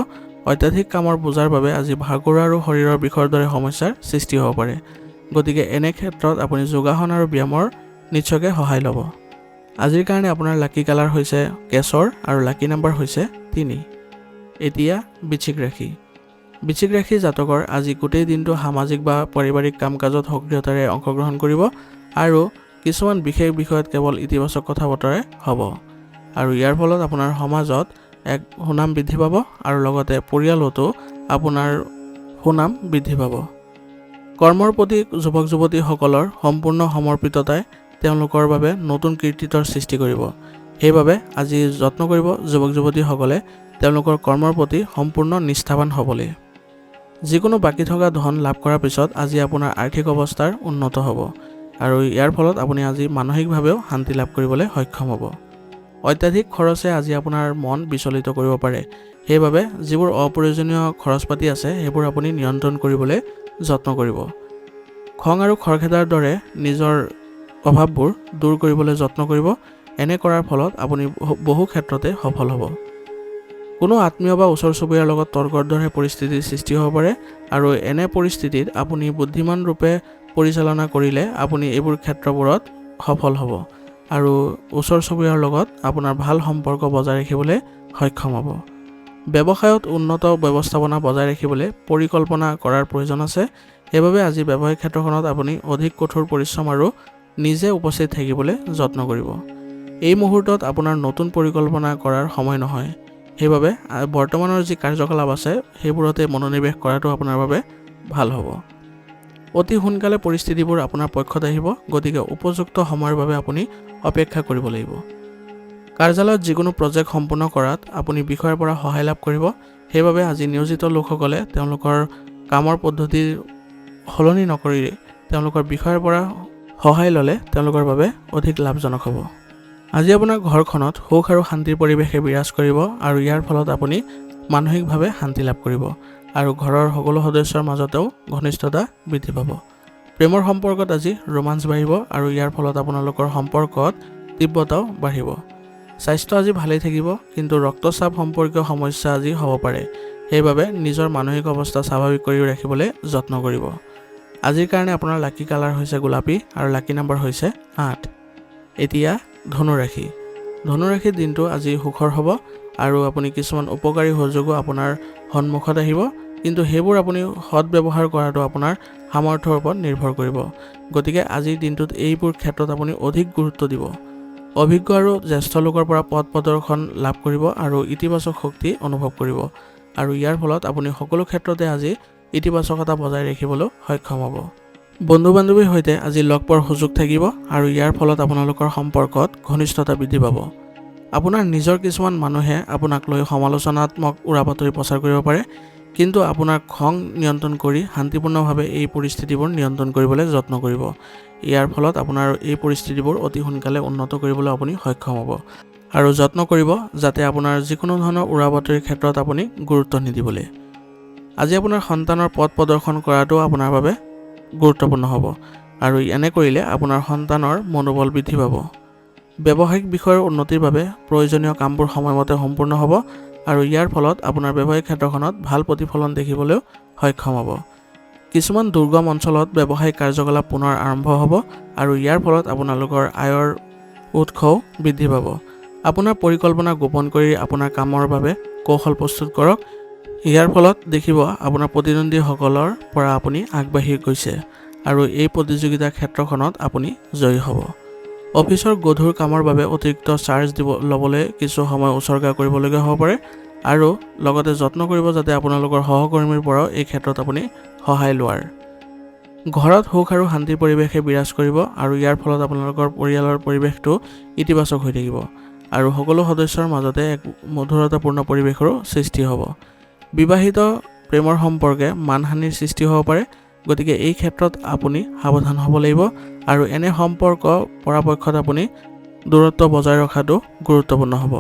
[SPEAKER 1] অত্যাধিক কামৰ বোজাৰ বাবে আজি ভাগৰুৱা আৰু শৰীৰৰ বিষৰ দৰে সমস্যাৰ সৃষ্টি হ'ব পাৰে। গতিকে এনে ক্ষেত্ৰত আপুনি যোগাসন আৰু ব্যায়ামৰ নিশ্চয়কৈ সহায় ল'ব। আজিৰ কাৰণে আপোনাৰ লাকি কালাৰ হৈছে কেশৰ আৰু লাকি নাম্বাৰ হৈছে 3। এতিয়া বৃশ্চিক ৰাশি। বৃশ্চিক ৰাশি জাতকৰ আজি গোটেই দিনটো সামাজিক বা পাৰিবাৰিক কাম কাজত সক্ৰিয়তাৰে অংশগ্ৰহণ কৰিব আৰু কিছুমান বিশেষ বিষয়ত কেৱল ইতিবাচক কথা বতৰাই হ'ব আৰু ইয়াৰ ফলত আপোনাৰ সমাজত এক সুনাম বৃদ্ধি পাব আৰু লগতে পৰিয়ালতো আপোনাৰ সুনাম বৃদ্ধি পাব। কৰ্মৰ প্ৰতি যুৱক যুৱতীসকলৰ সম্পূৰ্ণ সমৰ্পিততাই তেওঁলোকৰ বাবে নতুন কৃতিত্বৰ সৃষ্টি কৰিব। সেইবাবে আজি যত্ন কৰিব যুৱক যুৱতীসকলে তেওঁলোকৰ কৰ্মৰ প্ৰতি সম্পূৰ্ণ নিষ্ঠাৱান হ'বলৈ। যিকোনো বাকী থকা ধন লাভ কৰাৰ পিছত আজি আপোনাৰ আৰ্থিক অৱস্থাৰ উন্নত হ'ব আৰু ইয়াৰ ফলত আপুনি আজি মানসিকভাৱেও শান্তি লাভ কৰিবলৈ সক্ষম হ'ব। অত্যাধিক খৰচে আজি আপোনাৰ মন বিচলিত কৰিব পাৰে। সেইবাবে যিবোৰ অপ্ৰয়োজনীয় খৰচ পাতি আছে সেইবোৰ আপুনি নিয়ন্ত্ৰণ কৰিবলৈ যত্ন কৰিব। খং আৰু খৰখেদাৰ দৰে নিজৰ অভাৱবোৰ দূৰ কৰিবলৈ যত্ন কৰিব। এনে কৰাৰ ফলত আপুনি বহু ক্ষেত্ৰতে সফল হ'ব। কোনো আত্মীয় বা ওচৰ চুবুৰীয়াৰ লগত তৰ্কৰ দৰে পৰিস্থিতিৰ সৃষ্টি হ'ব পাৰে আৰু এনে পৰিস্থিতিত আপুনি বুদ্ধিমান ৰূপে পৰিচালনা কৰিলে আপুনি এইবোৰ ক্ষেত্ৰবোৰত সফল হ'ব আৰু ওচৰ চুবুৰীয়াৰ লগত আপোনাৰ ভাল সম্পৰ্ক বজাই ৰাখিবলৈ সক্ষম হ'ব। ব্যৱসায়ত উন্নত ব্যৱস্থাপনা বজাই ৰাখিবলৈ পৰিকল্পনা কৰাৰ প্ৰয়োজন আছে। সেইবাবে আজি ব্যৱসায়িক ক্ষেত্ৰখনত আপুনি অধিক কঠোৰ পৰিশ্ৰম আৰু নিজে উপস্থিত থাকিবলৈ যত্ন কৰিব। এই মুহূৰ্তত আপোনাৰ নতুন পৰিকল্পনা কৰাৰ সময় নহয়। সেইবাবে বৰ্তমানৰ যি কাৰ্যকলাপ আছে সেইবোৰতে মনোনিৱেশ কৰাটো আপোনাৰ বাবে ভাল হ'ব। অতি সোনকালে পৰিস্থিতিবোৰ আপোনাৰ পক্ষত আহিব। গতিকে উপযুক্ত সময়ৰ বাবে আপুনি অপেক্ষা কৰিব লাগিব। কাৰ্যালয়ত যিকোনো প্ৰজেক্ট সম্পূৰ্ণ কৰাত আপুনি বিষয়ৰ পৰা সহায় লাভ কৰিব। সেইবাবে আজি নিয়োজিত লোকসকলে তেওঁলোকৰ কামৰ পদ্ধতি সলনি নকৰি তেওঁলোকৰ বিষয়ৰ পৰা সহায় ল'লে তেওঁলোকৰ বাবে অধিক লাভজনক হ'ব। আজি আপোনাৰ ঘৰখনত সুখ আৰু শান্তিৰ পৰিৱেশে বিৰাজ কৰিব আৰু ইয়াৰ ফলত আপুনি মানসিকভাৱে শান্তি লাভ কৰিব আৰু ঘৰৰ সকলো সদস্যৰ মাজতেও ঘনিষ্ঠতা বৃদ্ধি পাব। প্ৰেমৰ সম্পৰ্কত আজি ৰোমাঞ্চ বাঢ়িব আৰু ইয়াৰ ফলত আপোনালোকৰ সম্পৰ্কত তীব্ৰতাও বাঢ়িব। স্বাস্থ্য আজি ভালেই থাকিব, কিন্তু ৰক্তচাপ সম্পৰ্কীয় সমস্যা আজি হ'ব পাৰে। সেইবাবে নিজৰ মানসিক অৱস্থা স্বাভাৱিক কৰি ৰাখিবলৈ যত্ন কৰিব। আজিৰ কাৰণে আপোনাৰ লাকি কালাৰ হৈছে গোলাপী আৰু লাকি নাম্বাৰ হৈছে 8। এতিয়া ধনু ৰাশি। ধনু ৰাশিৰ দিনটো আজি সুখৰ হ'ব আৰু আপুনি কিছুমান উপকাৰী সুযোগো আপোনাৰ সন্মুখত আহিব, কিন্তু সেইবোৰ আপুনি সৎব্যৱহাৰ কৰাটো আপোনাৰ সামৰ্থ্যৰ ওপৰত নিৰ্ভৰ কৰিব। গতিকে আজিৰ দিনটোত এইবোৰ ক্ষেত্ৰত আপুনি অধিক গুৰুত্ব দিব। অভিজ্ঞ আৰু জ্যেষ্ঠ লোকৰ পৰা পথ প্ৰদৰ্শন লাভ কৰিব আৰু ইতিবাচক শক্তি অনুভৱ কৰিব আৰু ইয়াৰ ফলত আপুনি সকলো ক্ষেত্ৰতে আজি ইতিবাচকতা বজাই ৰাখিবলৈ সক্ষম হ'ব। বন্ধু বান্ধৱীৰ সৈতে আজি লগ পোৱাৰ সুযোগ থাকিব আৰু ইয়াৰ ফলত আপোনালোকৰ সম্পৰ্কত ঘনিষ্ঠতা বৃদ্ধি পাব। আপোনাৰ নিজৰ কিছুমান মানুহে আপোনাক লৈ সমালোচনাত্মক উৰাবাতৰি প্ৰচাৰ কৰিব পাৰে, কিন্তু আপোনাৰ খং নিয়ন্ত্ৰণ কৰি শান্তিপূৰ্ণভাৱে এই পৰিস্থিতিবোৰ নিয়ন্ত্ৰণ কৰিবলৈ যত্ন কৰিব। ইয়াৰ ফলত আপোনাৰ এই পৰিস্থিতিবোৰ অতি সোনকালে উন্নত কৰিবলৈ আপুনি সক্ষম হ'ব আৰু যত্ন কৰিব যাতে আপোনাৰ যিকোনো ধৰণৰ উৰাবাতৰিৰ ক্ষেত্ৰত আপুনি গুৰুত্ব নিদিবলৈ। আজি আপোনাৰ সন্তানৰ পথ প্ৰদৰ্শন কৰাটো আপোনাৰ বাবে গুৰুত্বপূৰ্ণ হ'ব আৰু এনে কৰিলে আপোনাৰ সন্তানৰ মনোবল বৃদ্ধি পাব। ব্যৱসায়িক বিষয়ৰ উন্নতিৰ বাবে প্ৰয়োজনীয় কামবোৰ সময়মতে সম্পূৰ্ণ হ'ব আৰু ইয়াৰ ফলত আপোনাৰ ব্যৱসায়িক ক্ষেত্ৰখনত ভাল প্ৰতিফলন দেখিবলৈও সক্ষম হ'ব। কিছুমান দুৰ্গম অঞ্চলত ব্যৱসায়িক কাৰ্যকলাপ পুনৰ আৰম্ভ হ'ব আৰু ইয়াৰ ফলত আপোনালোকৰ আয়ৰ উৎসও বৃদ্ধি পাব। আপোনাৰ পৰিকল্পনা গোপন কৰি আপোনাৰ কামৰ বাবে কৌশল প্ৰস্তুত কৰক। ইয়াৰ ফলত দেখিব আপোনাৰ প্ৰতিদ্বন্দ্বীসকলৰ পৰা আপুনি আগবাঢ়ি গৈছে আৰু এই প্ৰতিযোগিতাৰ ক্ষেত্ৰখনত আপুনি জয়ী হ'ব। অফিচৰ গধুৰ কামৰ বাবে অতিৰিক্ত চাৰ্জ ল'বলৈ কিছু সময় উচৰ্গা কৰিবলগীয়া হ'ব পাৰে আৰু লগতে যত্ন কৰিব যাতে আপোনালোকৰ সহকৰ্মীৰ পৰাও এই ক্ষেত্ৰত আপুনি সহায় লোৱাৰ। ঘৰত সুখ আৰু শান্তিৰ পৰিৱেশে বিৰাজ কৰিব আৰু ইয়াৰ ফলত আপোনালোকৰ পৰিয়ালৰ পৰিৱেশটো ইতিবাচক হৈ থাকিব আৰু সকলো সদস্যৰ মাজতে এক মধুৰতাপূৰ্ণ পৰিৱেশৰো সৃষ্টি হ'ব। বিবাহিত প্ৰেমৰ সম্পৰ্কে মানহানিৰ সৃষ্টি হ'ব পাৰে, গতিকে এই ক্ষেত্ৰত আপুনি সাৱধান হ'ব লাগিব আৰু এনে সম্পৰ্ক পৰাপক্ষত আপুনি দূৰত্ব বজাই ৰখাটো গুৰুত্বপূৰ্ণ হ'ব।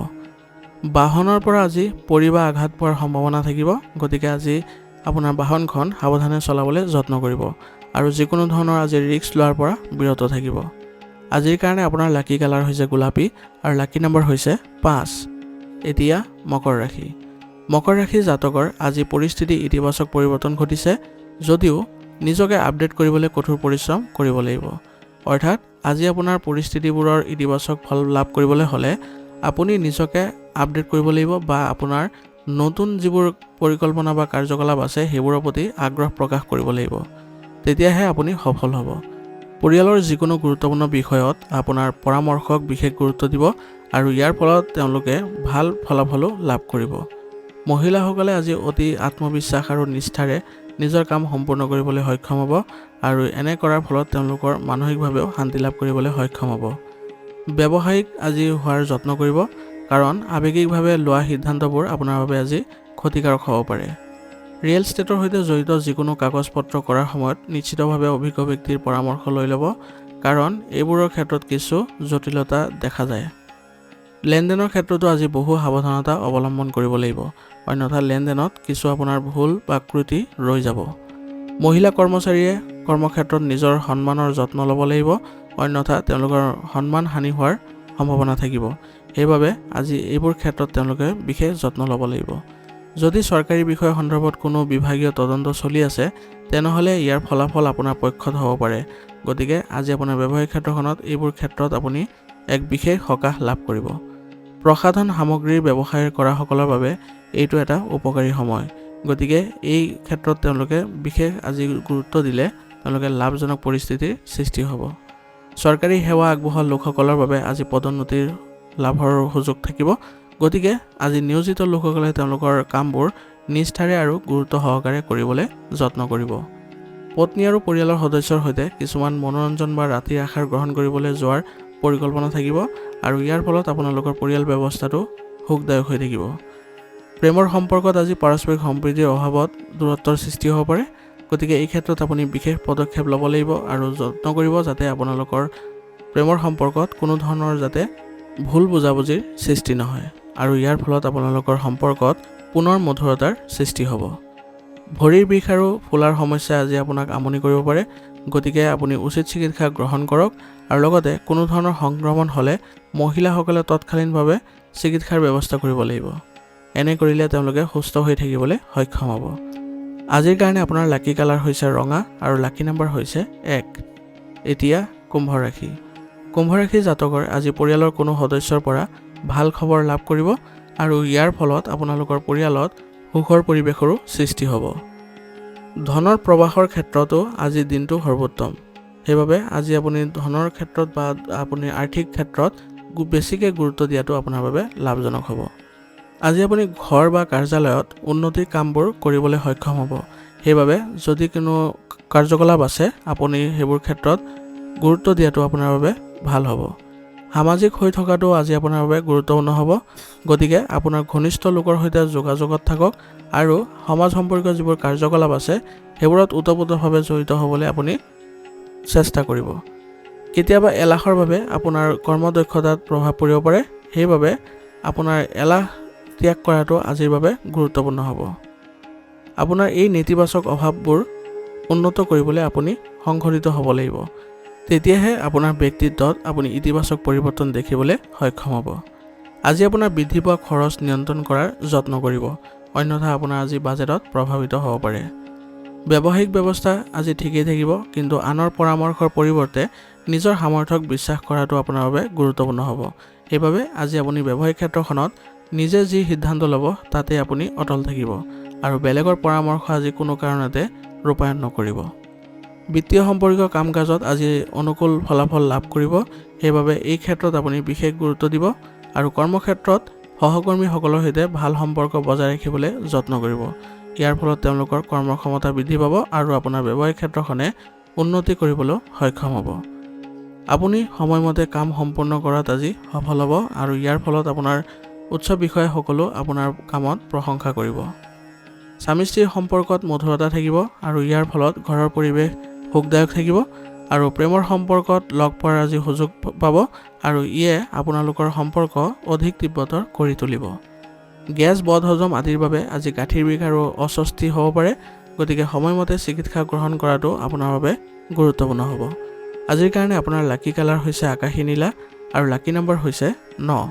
[SPEAKER 1] বাহনৰ পৰা আজি পৰি বা আঘাত পোৱাৰ সম্ভাৱনা থাকিব, গতিকে আজি আপোনাৰ বাহনখন সাৱধানে চলাবলৈ যত্ন কৰিব আৰু যিকোনো ধৰণৰ আজি ৰিস্ক লোৱাৰ পৰা বিৰত থাকিব। আজিৰ কাৰণে আপোনাৰ লাকি কালাৰ হৈছে গোলাপী আৰু লাকি নম্বৰ হৈছে 5। এতিয়া মকৰ ৰাশি। মকৰ ৰাশি জাতকৰ আজি পৰিস্থিতি ইতিবাচক পৰিৱৰ্তন ঘটিছে, যদিও নিজকে আপডেট কৰিবলৈ কঠোৰ পৰিশ্ৰম কৰিব লাগিব। অৰ্থাৎ আজি আপোনাৰ পৰিস্থিতিবোৰৰ ইতিবাচক ফল লাভ কৰিবলৈ হ'লে আপুনি নিজকে আপডেট কৰিব লাগিব বা আপোনাৰ নতুন যিবোৰ পৰিকল্পনা বা কাৰ্যকলাপ আছে সেইবোৰৰ প্ৰতি আগ্ৰহ প্ৰকাশ কৰিব লাগিব, তেতিয়াহে আপুনি সফল হ'ব। পৰিয়ালৰ যিকোনো গুৰুত্বপূৰ্ণ বিষয়ত আপোনাৰ পৰামৰ্শক বিশেষ গুৰুত্ব দিব আৰু ইয়াৰ ফলত তেওঁলোকে ভাল ফলাফলো লাভ কৰিব। মহিলাসকলে আজি অতি আত্মবিশ্বাস আৰু নিষ্ঠাৰে নিজৰ কাম সম্পূৰ্ণ কৰিবলৈ সক্ষম হ'ব আৰু এনে কৰাৰ ফলত তেওঁলোকৰ মানসিকভাৱেও শান্তি লাভ কৰিবলৈ সক্ষম হ'ব। ব্যৱসায়িক আজি হোৱাৰ যত্ন কৰিব, কাৰণ আৱেগিকভাৱে লোৱা সিদ্ধান্তবোৰ আপোনাৰ বাবে আজি ক্ষতিকাৰক হ'ব পাৰে। ৰিয়েল ষ্টেটৰ সৈতে জড়িত যিকোনো কাগজ পত্ৰ কৰাৰ সময়ত নিশ্চিতভাৱে অভিজ্ঞ ব্যক্তিৰ পৰামৰ্শ লৈ ল'ব, কাৰণ এইবোৰৰ ক্ষেত্ৰত কিছু জটিলতা দেখা যায়। লেনদেনৰ ক্ষেত্ৰতো আজি বহু সাৱধানতা অৱলম্বন কৰিব লাগিব, অন্যথা লেনদেনত কিছু আপোনাৰ ভুল বা ত্ৰুটি ৰৈ যাব। মহিলা কৰ্মচাৰীয়ে কৰ্মক্ষেত্ৰত নিজৰ সন্মানৰ যত্ন ল'ব লাগিব, অন্যথা তেওঁলোকৰ সন্মান হানি হোৱাৰ সম্ভাৱনা থাকিব। সেইবাবে আজি এইবোৰ ক্ষেত্ৰত তেওঁলোকে বিশেষ যত্ন ল'ব লাগিব। যদি চৰকাৰী বিষয় সন্দৰ্ভত কোনো বিভাগীয় তদন্ত চলি আছে, তেনেহ'লে ইয়াৰ ফলাফল আপোনাৰ পক্ষত হ'ব পাৰে, গতিকে আজি আপোনাৰ ব্যৱসায়িক ক্ষেত্ৰখনত এইবোৰ ক্ষেত্ৰত আপুনি এক বিশেষ সকাহ লাভ কৰিব। প্ৰসাধন সামগ্ৰীৰ ব্যৱসায় কৰাসকলৰ বাবে এইটো এটা উপকাৰী সময়, গতিকে এই ক্ষেত্ৰত তেওঁলোকে বিশেষ আজি গুৰুত্ব দিলে তেওঁলোকে লাভজনক পৰিস্থিতিৰ সৃষ্টি হ'ব। চৰকাৰী সেৱা আগবঢ়োৱা লোকসকলৰ বাবে আজি পদোন্নতিৰ লাভৰ সুযোগ থাকিব, গতিকে আজি নিয়োজিত লোকসকলে তেওঁলোকৰ কামবোৰ নিষ্ঠাৰে আৰু গুৰুত্ব সহকাৰে কৰিবলৈ যত্ন কৰিব। পত্নী আৰু পৰিয়ালৰ সদস্যৰ সৈতে কিছুমান মনোৰঞ্জন বা ৰাতিৰ আহাৰ গ্ৰহণ কৰিবলৈ যোৱাৰ পৰিকল্পনা থাকিব আৰু ইয়াৰ ফলত আপোনালোকৰ পৰিয়াল ব্যৱস্থাটো সুখদায়ক হৈ থাকিব। প্ৰেমৰ সম্পৰ্কত আজি পাৰস্পৰিক সম্প্ৰীতিৰ অভাৱত দূৰত্বৰ সৃষ্টি হ'ব পাৰে, গতিকে এই ক্ষেত্ৰত আপুনি বিশেষ পদক্ষেপ ল'ব লাগিব আৰু যত্ন কৰিব যাতে আপোনালোকৰ প্ৰেমৰ সম্পৰ্কত কোনো ধৰণৰ যাতে ভুল বুজাবুজিৰ সৃষ্টি নহয় আৰু ইয়াৰ ফলত আপোনালোকৰ সম্পৰ্কত পুনৰ মধুৰতাৰ সৃষ্টি হ'ব। ভৰিৰ বিষ আৰু ফুলাৰ সমস্যাই আজি আপোনাক আমনি কৰিব পাৰে, গতিকে আপুনি উচিত চিকিৎসা গ্ৰহণ কৰক আৰু লগতে কোনো ধৰণৰ সংক্ৰমণ হ'লে মহিলাসকলে তৎকালীনভাৱে চিকিৎসাৰ ব্যৱস্থা কৰিব লাগিব। এনে কৰিলে তেওঁলোকে সুস্থ হৈ থাকিবলৈ সক্ষম হ'ব। আজিৰ কাৰণে আপোনাৰ লাকি কালাৰ হৈছে ৰঙা আৰু লাকি নম্বৰ হৈছে 1। এতিয়া কুম্ভ ৰাশি। কুম্ভ ৰাশি জাতকৰ আজি পৰিয়ালৰ কোনো সদস্যৰ পৰা ভাল খবৰ লাভ কৰিব আৰু ইয়াৰ ফলত আপোনালোকৰ পৰিয়ালত সুখৰ পৰিৱেশৰো সৃষ্টি হ'ব। ধনৰ প্ৰৱাহৰ ক্ষেত্ৰতো আজি দিনটো সৰ্বোত্তম, সেইবাবে আজি আপুনি ধনৰ ক্ষেত্ৰত বা আপুনি আৰ্থিক ক্ষেত্ৰত বেছিকৈ গুৰুত্ব দিয়াটো আপোনাৰ বাবে লাভজনক হ'ব। আজি আপুনি ঘৰ বা কাৰ্যালয়ত উন্নতিৰ কামবোৰ কৰিবলৈ সক্ষম হ'ব, সেইবাবে যদি কোনো কাৰ্যকলাপ আছে আপুনি সেইবোৰ ক্ষেত্ৰত গুৰুত্ব দিয়াটো আপোনাৰ বাবে ভাল হ'ব। সামাজিক হৈ থকাটো আজি আপোনাৰ বাবে গুৰুত্বপূৰ্ণ হ'ব, গতিকে আপোনাৰ ঘনিষ্ঠ লোকৰ সৈতে যোগাযোগত থাকক আৰু সমাজ সম্পৰ্কীয় যিবোৰ কাৰ্যকলাপ আছে সেইবোৰত ওতপ্ৰোতভাৱে জড়িত হ'বলৈ আপুনি চেষ্টা কৰিব। কেতিয়াবা এলাহৰ বাবে আপোনাৰ কৰ্মদক্ষতাত প্ৰভাৱ পৰিব পাৰে, সেইবাবে আপোনাৰ এলাহ ত্যাগ কৰাটো আজিৰ বাবে গুৰুত্বপূৰ্ণ হ'ব। আপোনাৰ এই নেতিবাচক অভাৱবোৰ উন্নত কৰিবলৈ আপুনি সংঘটিত হ'ব লাগিব, তেতিয়াহে আপোনাৰ ব্যক্তিত্বত আপুনি ইতিবাচক পৰিৱৰ্তন দেখিবলৈ সক্ষম হ'ব। আজি আপোনাৰ বৃদ্ধি পোৱা খৰচ নিয়ন্ত্ৰণ কৰাৰ যত্ন কৰিব, অন্যথা আপোনাৰ আজি বাজেটত প্ৰভাৱিত হ'ব পাৰে। ব্যৱসায়িক ব্যৱস্থা আজি ঠিকেই থাকিব, কিন্তু আনৰ পৰামৰ্শৰ পৰিৱৰ্তে নিজৰ সামৰ্থ্যক বিশ্বাস কৰাটো আপোনাৰ বাবে গুৰুত্বপূৰ্ণ হ'ব। সেইবাবে আজি আপুনি ব্যৱসায়িক ক্ষেত্ৰখনত নিজে যি সিদ্ধান্ত ল'ব তাতে আপুনি অটল থাকিব আৰু বেলেগৰ পৰামৰ্শ আজি কোনো কাৰণতে ৰূপায়ণ নকৰিব। বিত্তীয় সম্পৰ্কীয় কাম কাজত আজি অনুকূল ফলাফল লাভ কৰিব, সেইবাবে এই ক্ষেত্ৰত আপুনি বিশেষ গুৰুত্ব দিব আৰু কৰ্মক্ষেত্ৰত সহকৰ্মীসকলৰ সৈতে ভাল সম্পৰ্ক বজাই ৰাখিবলৈ যত্ন কৰিব। ইয়াৰ ফলত তেওঁলোকৰ কৰ্মক্ষমতা বৃদ্ধি পাব আৰু আপোনাৰ ব্যৱসায়িক ক্ষেত্ৰখনে উন্নতি কৰিবলৈ সক্ষম হ'ব। আপুনি সময়মতে কাম সম্পূৰ্ণ কৰাত আজি সফল হ'ব আৰু ইয়াৰ ফলত আপোনাৰ উচ্চ বিষয়াসকলো আপোনাৰ কামত প্ৰশংসা কৰিব। স্বামী স্ত্ৰীৰ সম্পৰ্কত মধুৰতা থাকিব আৰু ইয়াৰ ফলত ঘৰৰ পৰিৱেশ সুখদায়ক থাকিব আৰু প্ৰেমৰ সম্পৰ্কত লগ পোৱাৰ আজি সুযোগ পাব আৰু ইয়ে আপোনালোকৰ সম্পৰ্ক অধিক তীব্ৰতৰ কৰি তুলিব। গেছ বদহজম আদিৰ বাবে আজি গাঁঠিৰ বিষ আৰু অস্বস্তি হ'ব পাৰে, গতিকে সময়মতে চিকিৎসা গ্ৰহণ কৰাটো আপোনাৰ বাবে গুৰুত্বপূৰ্ণ হ'ব। আজিৰ কাৰণে আপোনাৰ লাকি কালাৰ হৈছে আকাশী নীলা আৰু লাকি নম্বৰ হৈছে 9।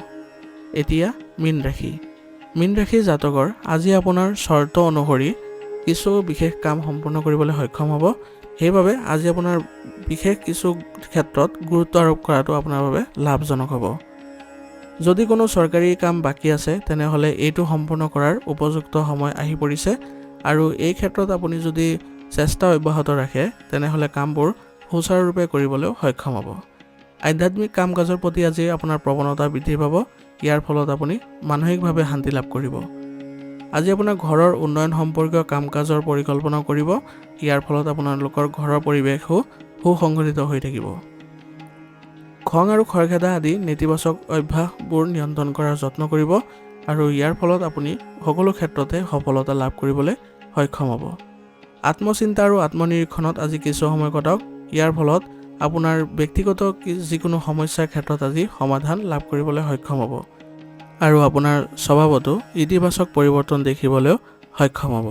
[SPEAKER 1] এতিয়া মীন ৰাশি। মীন ৰাশিৰ জাতকৰ আজি আপোনাৰ চৰ্ত অনুসৰি কিছু বিশেষ কাম সম্পূৰ্ণ কৰিবলৈ সক্ষম হ'ব। সেইবাবে আজি আপোনাৰ বিশেষ কিছু ক্ষেত্ৰত গুৰুত্ব আৰোপ কৰাটো আপোনাৰ বাবে লাভজনক হ'ব। যদি কোনো চৰকাৰী কাম বাকী আছে তেনেহ'লে এইটো সম্পূৰ্ণ কৰাৰ উপযুক্ত সময় আহি পৰিছে আৰু এই ক্ষেত্ৰত আপুনি যদি চেষ্টা অব্যাহত ৰাখে তেনেহ'লে কামবোৰ সুচাৰুৰূপে কৰিবলৈও সক্ষম হ'ব। আধ্যাত্মিক কাম কাজৰ প্ৰতি আজি আপোনাৰ প্ৰৱণতা বৃদ্ধি পাব। ইয়াৰ ফলত আপুনি মানসিকভাৱে শান্তি লাভ কৰিব। আজি আপোনাৰ ঘৰৰ উন্নয়ন সম্পৰ্কীয় কাম কাজৰ পৰিকল্পনা কৰিব। ইয়াৰ ফলত আপোনালোকৰ ঘৰৰ পৰিৱেশো সুসংগঠিত হৈ থাকিব। খং আৰু খৰখেদা আদি নেতিবাচক অভ্যাসবোৰ নিয়ন্ত্ৰণ কৰাৰ যত্ন কৰিব আৰু ইয়াৰ ফলত আপুনি সকলো ক্ষেত্ৰতে সফলতা লাভ কৰিবলৈ সক্ষম হ'ব। আত্মচিন্তা আৰু আত্মনিৰীক্ষণত আজি কিছু সময় কটাওক। ইয়াৰ ফলত আপোনাৰ ব্যক্তিগত যিকোনো সমস্যাৰ ক্ষেত্ৰত আজি সমাধান লাভ কৰিবলৈ সক্ষম হ'ব আৰু আপোনাৰ স্বভাৱতো ইতিবাচক পৰিৱৰ্তন দেখিবলৈও সক্ষম হ'ব।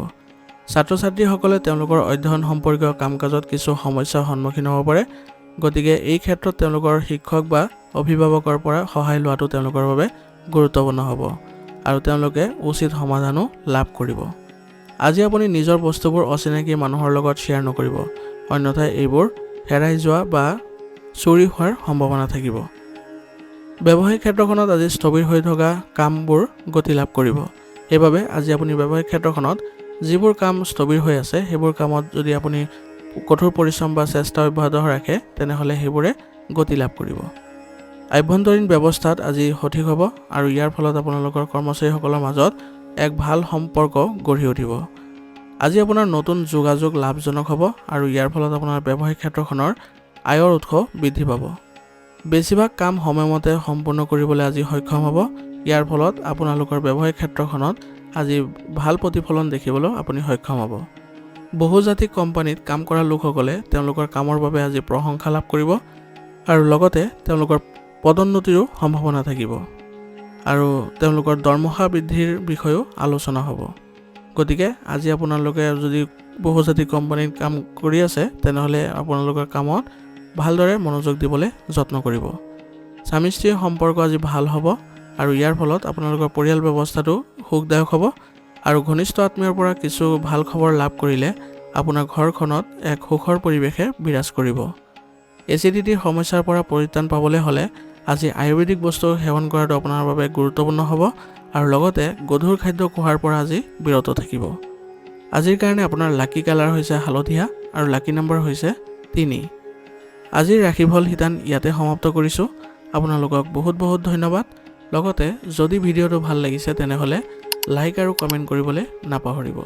[SPEAKER 1] ছাত্ৰ ছাত্ৰীসকলে তেওঁলোকৰ অধ্যয়ন সম্পৰ্কীয় কাম কাজত কিছু সমস্যাৰ সন্মুখীন হ'ব পাৰে, গতিকে এই ক্ষেত্ৰত তেওঁলোকৰ শিক্ষক বা অভিভাৱকৰ পৰা সহায় লোৱাটো তেওঁলোকৰ বাবে গুৰুত্বপূৰ্ণ হ'ব আৰু তেওঁলোকে উচিত সমাধানো লাভ কৰিব। আজি আপুনি নিজৰ বস্তুবোৰ অচিনাকি মানুহৰ লগত শ্বেয়াৰ নকৰিব, অন্যথা এইবোৰ হেৰাই যোৱা বা চুৰি হোৱাৰ সম্ভাৱনা থাকিব। ব্যৱসায়িক ক্ষেত্ৰখনত আজি স্থবিৰ হৈ থকা কামবোৰ গতি লাভ কৰিব। সেইবাবে আজি আপুনি ব্যৱসায়িক ক্ষেত্ৰখনত যিবোৰ কাম স্থবিৰ হৈ আছে সেইবোৰ কামত যদি আপুনি কঠোৰ পৰিশ্ৰম বা চেষ্টা অব্যাহত ৰাখে তেনেহ'লে সেইবোৰে গতি লাভ কৰিব। আভ্যন্তৰীণ ব্যৱস্থাত আজি সঠিক হ'ব আৰু ইয়াৰ ফলত আপোনালোকৰ কৰ্মচাৰীসকলৰ মাজত এক ভাল সম্পৰ্ক গঢ়ি উঠিব। আজি আপোনাৰ নতুন যোগাযোগ লাভজনক হ'ব আৰু ইয়াৰ ফলত আপোনাৰ ব্যৱসায়িক ক্ষেত্ৰখনৰ আয়ৰ উৎস বৃদ্ধি পাব। বেছিভাগ কাম সময়মতে সম্পূৰ্ণ কৰিবলৈ আজি সক্ষম হ'ব। ইয়াৰ ফলত আপোনালোকৰ ব্যৱসায়িক ক্ষেত্ৰখনত আজি ভাল প্ৰতিফলন দেখিবলৈ আপুনি সক্ষম হ'ব। বহুজাতিক কোম্পানীত কাম কৰা লোকসকলে তেওঁলোকৰ কামৰ বাবে আজি প্ৰশংসা লাভ কৰিব আৰু লগতে তেওঁলোকৰ পদোন্নতিৰো সম্ভাৱনা থাকিব আৰু তেওঁলোকৰ দৰমহা বৃদ্ধিৰ বিষয়েও আলোচনা হ'ব। গতিকে আজি আপোনালোকে যদি বহুজাতিক কোম্পানীত কাম কৰি আছে তেনেহ'লে আপোনালোকৰ কামত ভালদৰে মনোযোগ দিবলৈ যত্ন কৰিব। স্বামী স্ত্ৰীৰ সম্পৰ্ক আজি ভাল হ'ব আৰু ইয়াৰ ফলত আপোনালোকৰ পৰিয়াল ব্যৱস্থাটো সুখদায়ক হ'ব আৰু ঘনিষ্ঠ আত্মীয়ৰ পৰা কিছু ভাল খবৰ লাভ কৰিলে আপোনাৰ ঘৰখনত এক সুখৰ পৰিৱেশে বিৰাজ কৰিব। এচিডিটিৰ সমস্যাৰ পৰা পৰিত্ৰাণ পাবলৈ হ'লে আজি আয়ুৰ্বেদিক বস্তু সেৱন কৰাটো আপোনাৰ বাবে গুৰুত্বপূৰ্ণ হ'ব আৰু লগতে গধুৰ খাদ্য খোৱাৰ পৰা আজি বিৰত থাকিব। আজিৰ কাৰণে আপোনাৰ লাকি কালাৰ হৈছে হালধীয়া আৰু লাকি নম্বৰ হৈছে 3। আজিৰ ৰাশিফল শিতান ইয়াতে সমাপ্ত কৰিছোঁ। আপোনালোকক বহুত বহুত ধন্যবাদ। লগতে যদি ভিডিঅ'টো ভাল লাগিছে তেনেহ'লে লাইক আৰু কমেণ্ট কৰিবলৈ নাপাহৰিব।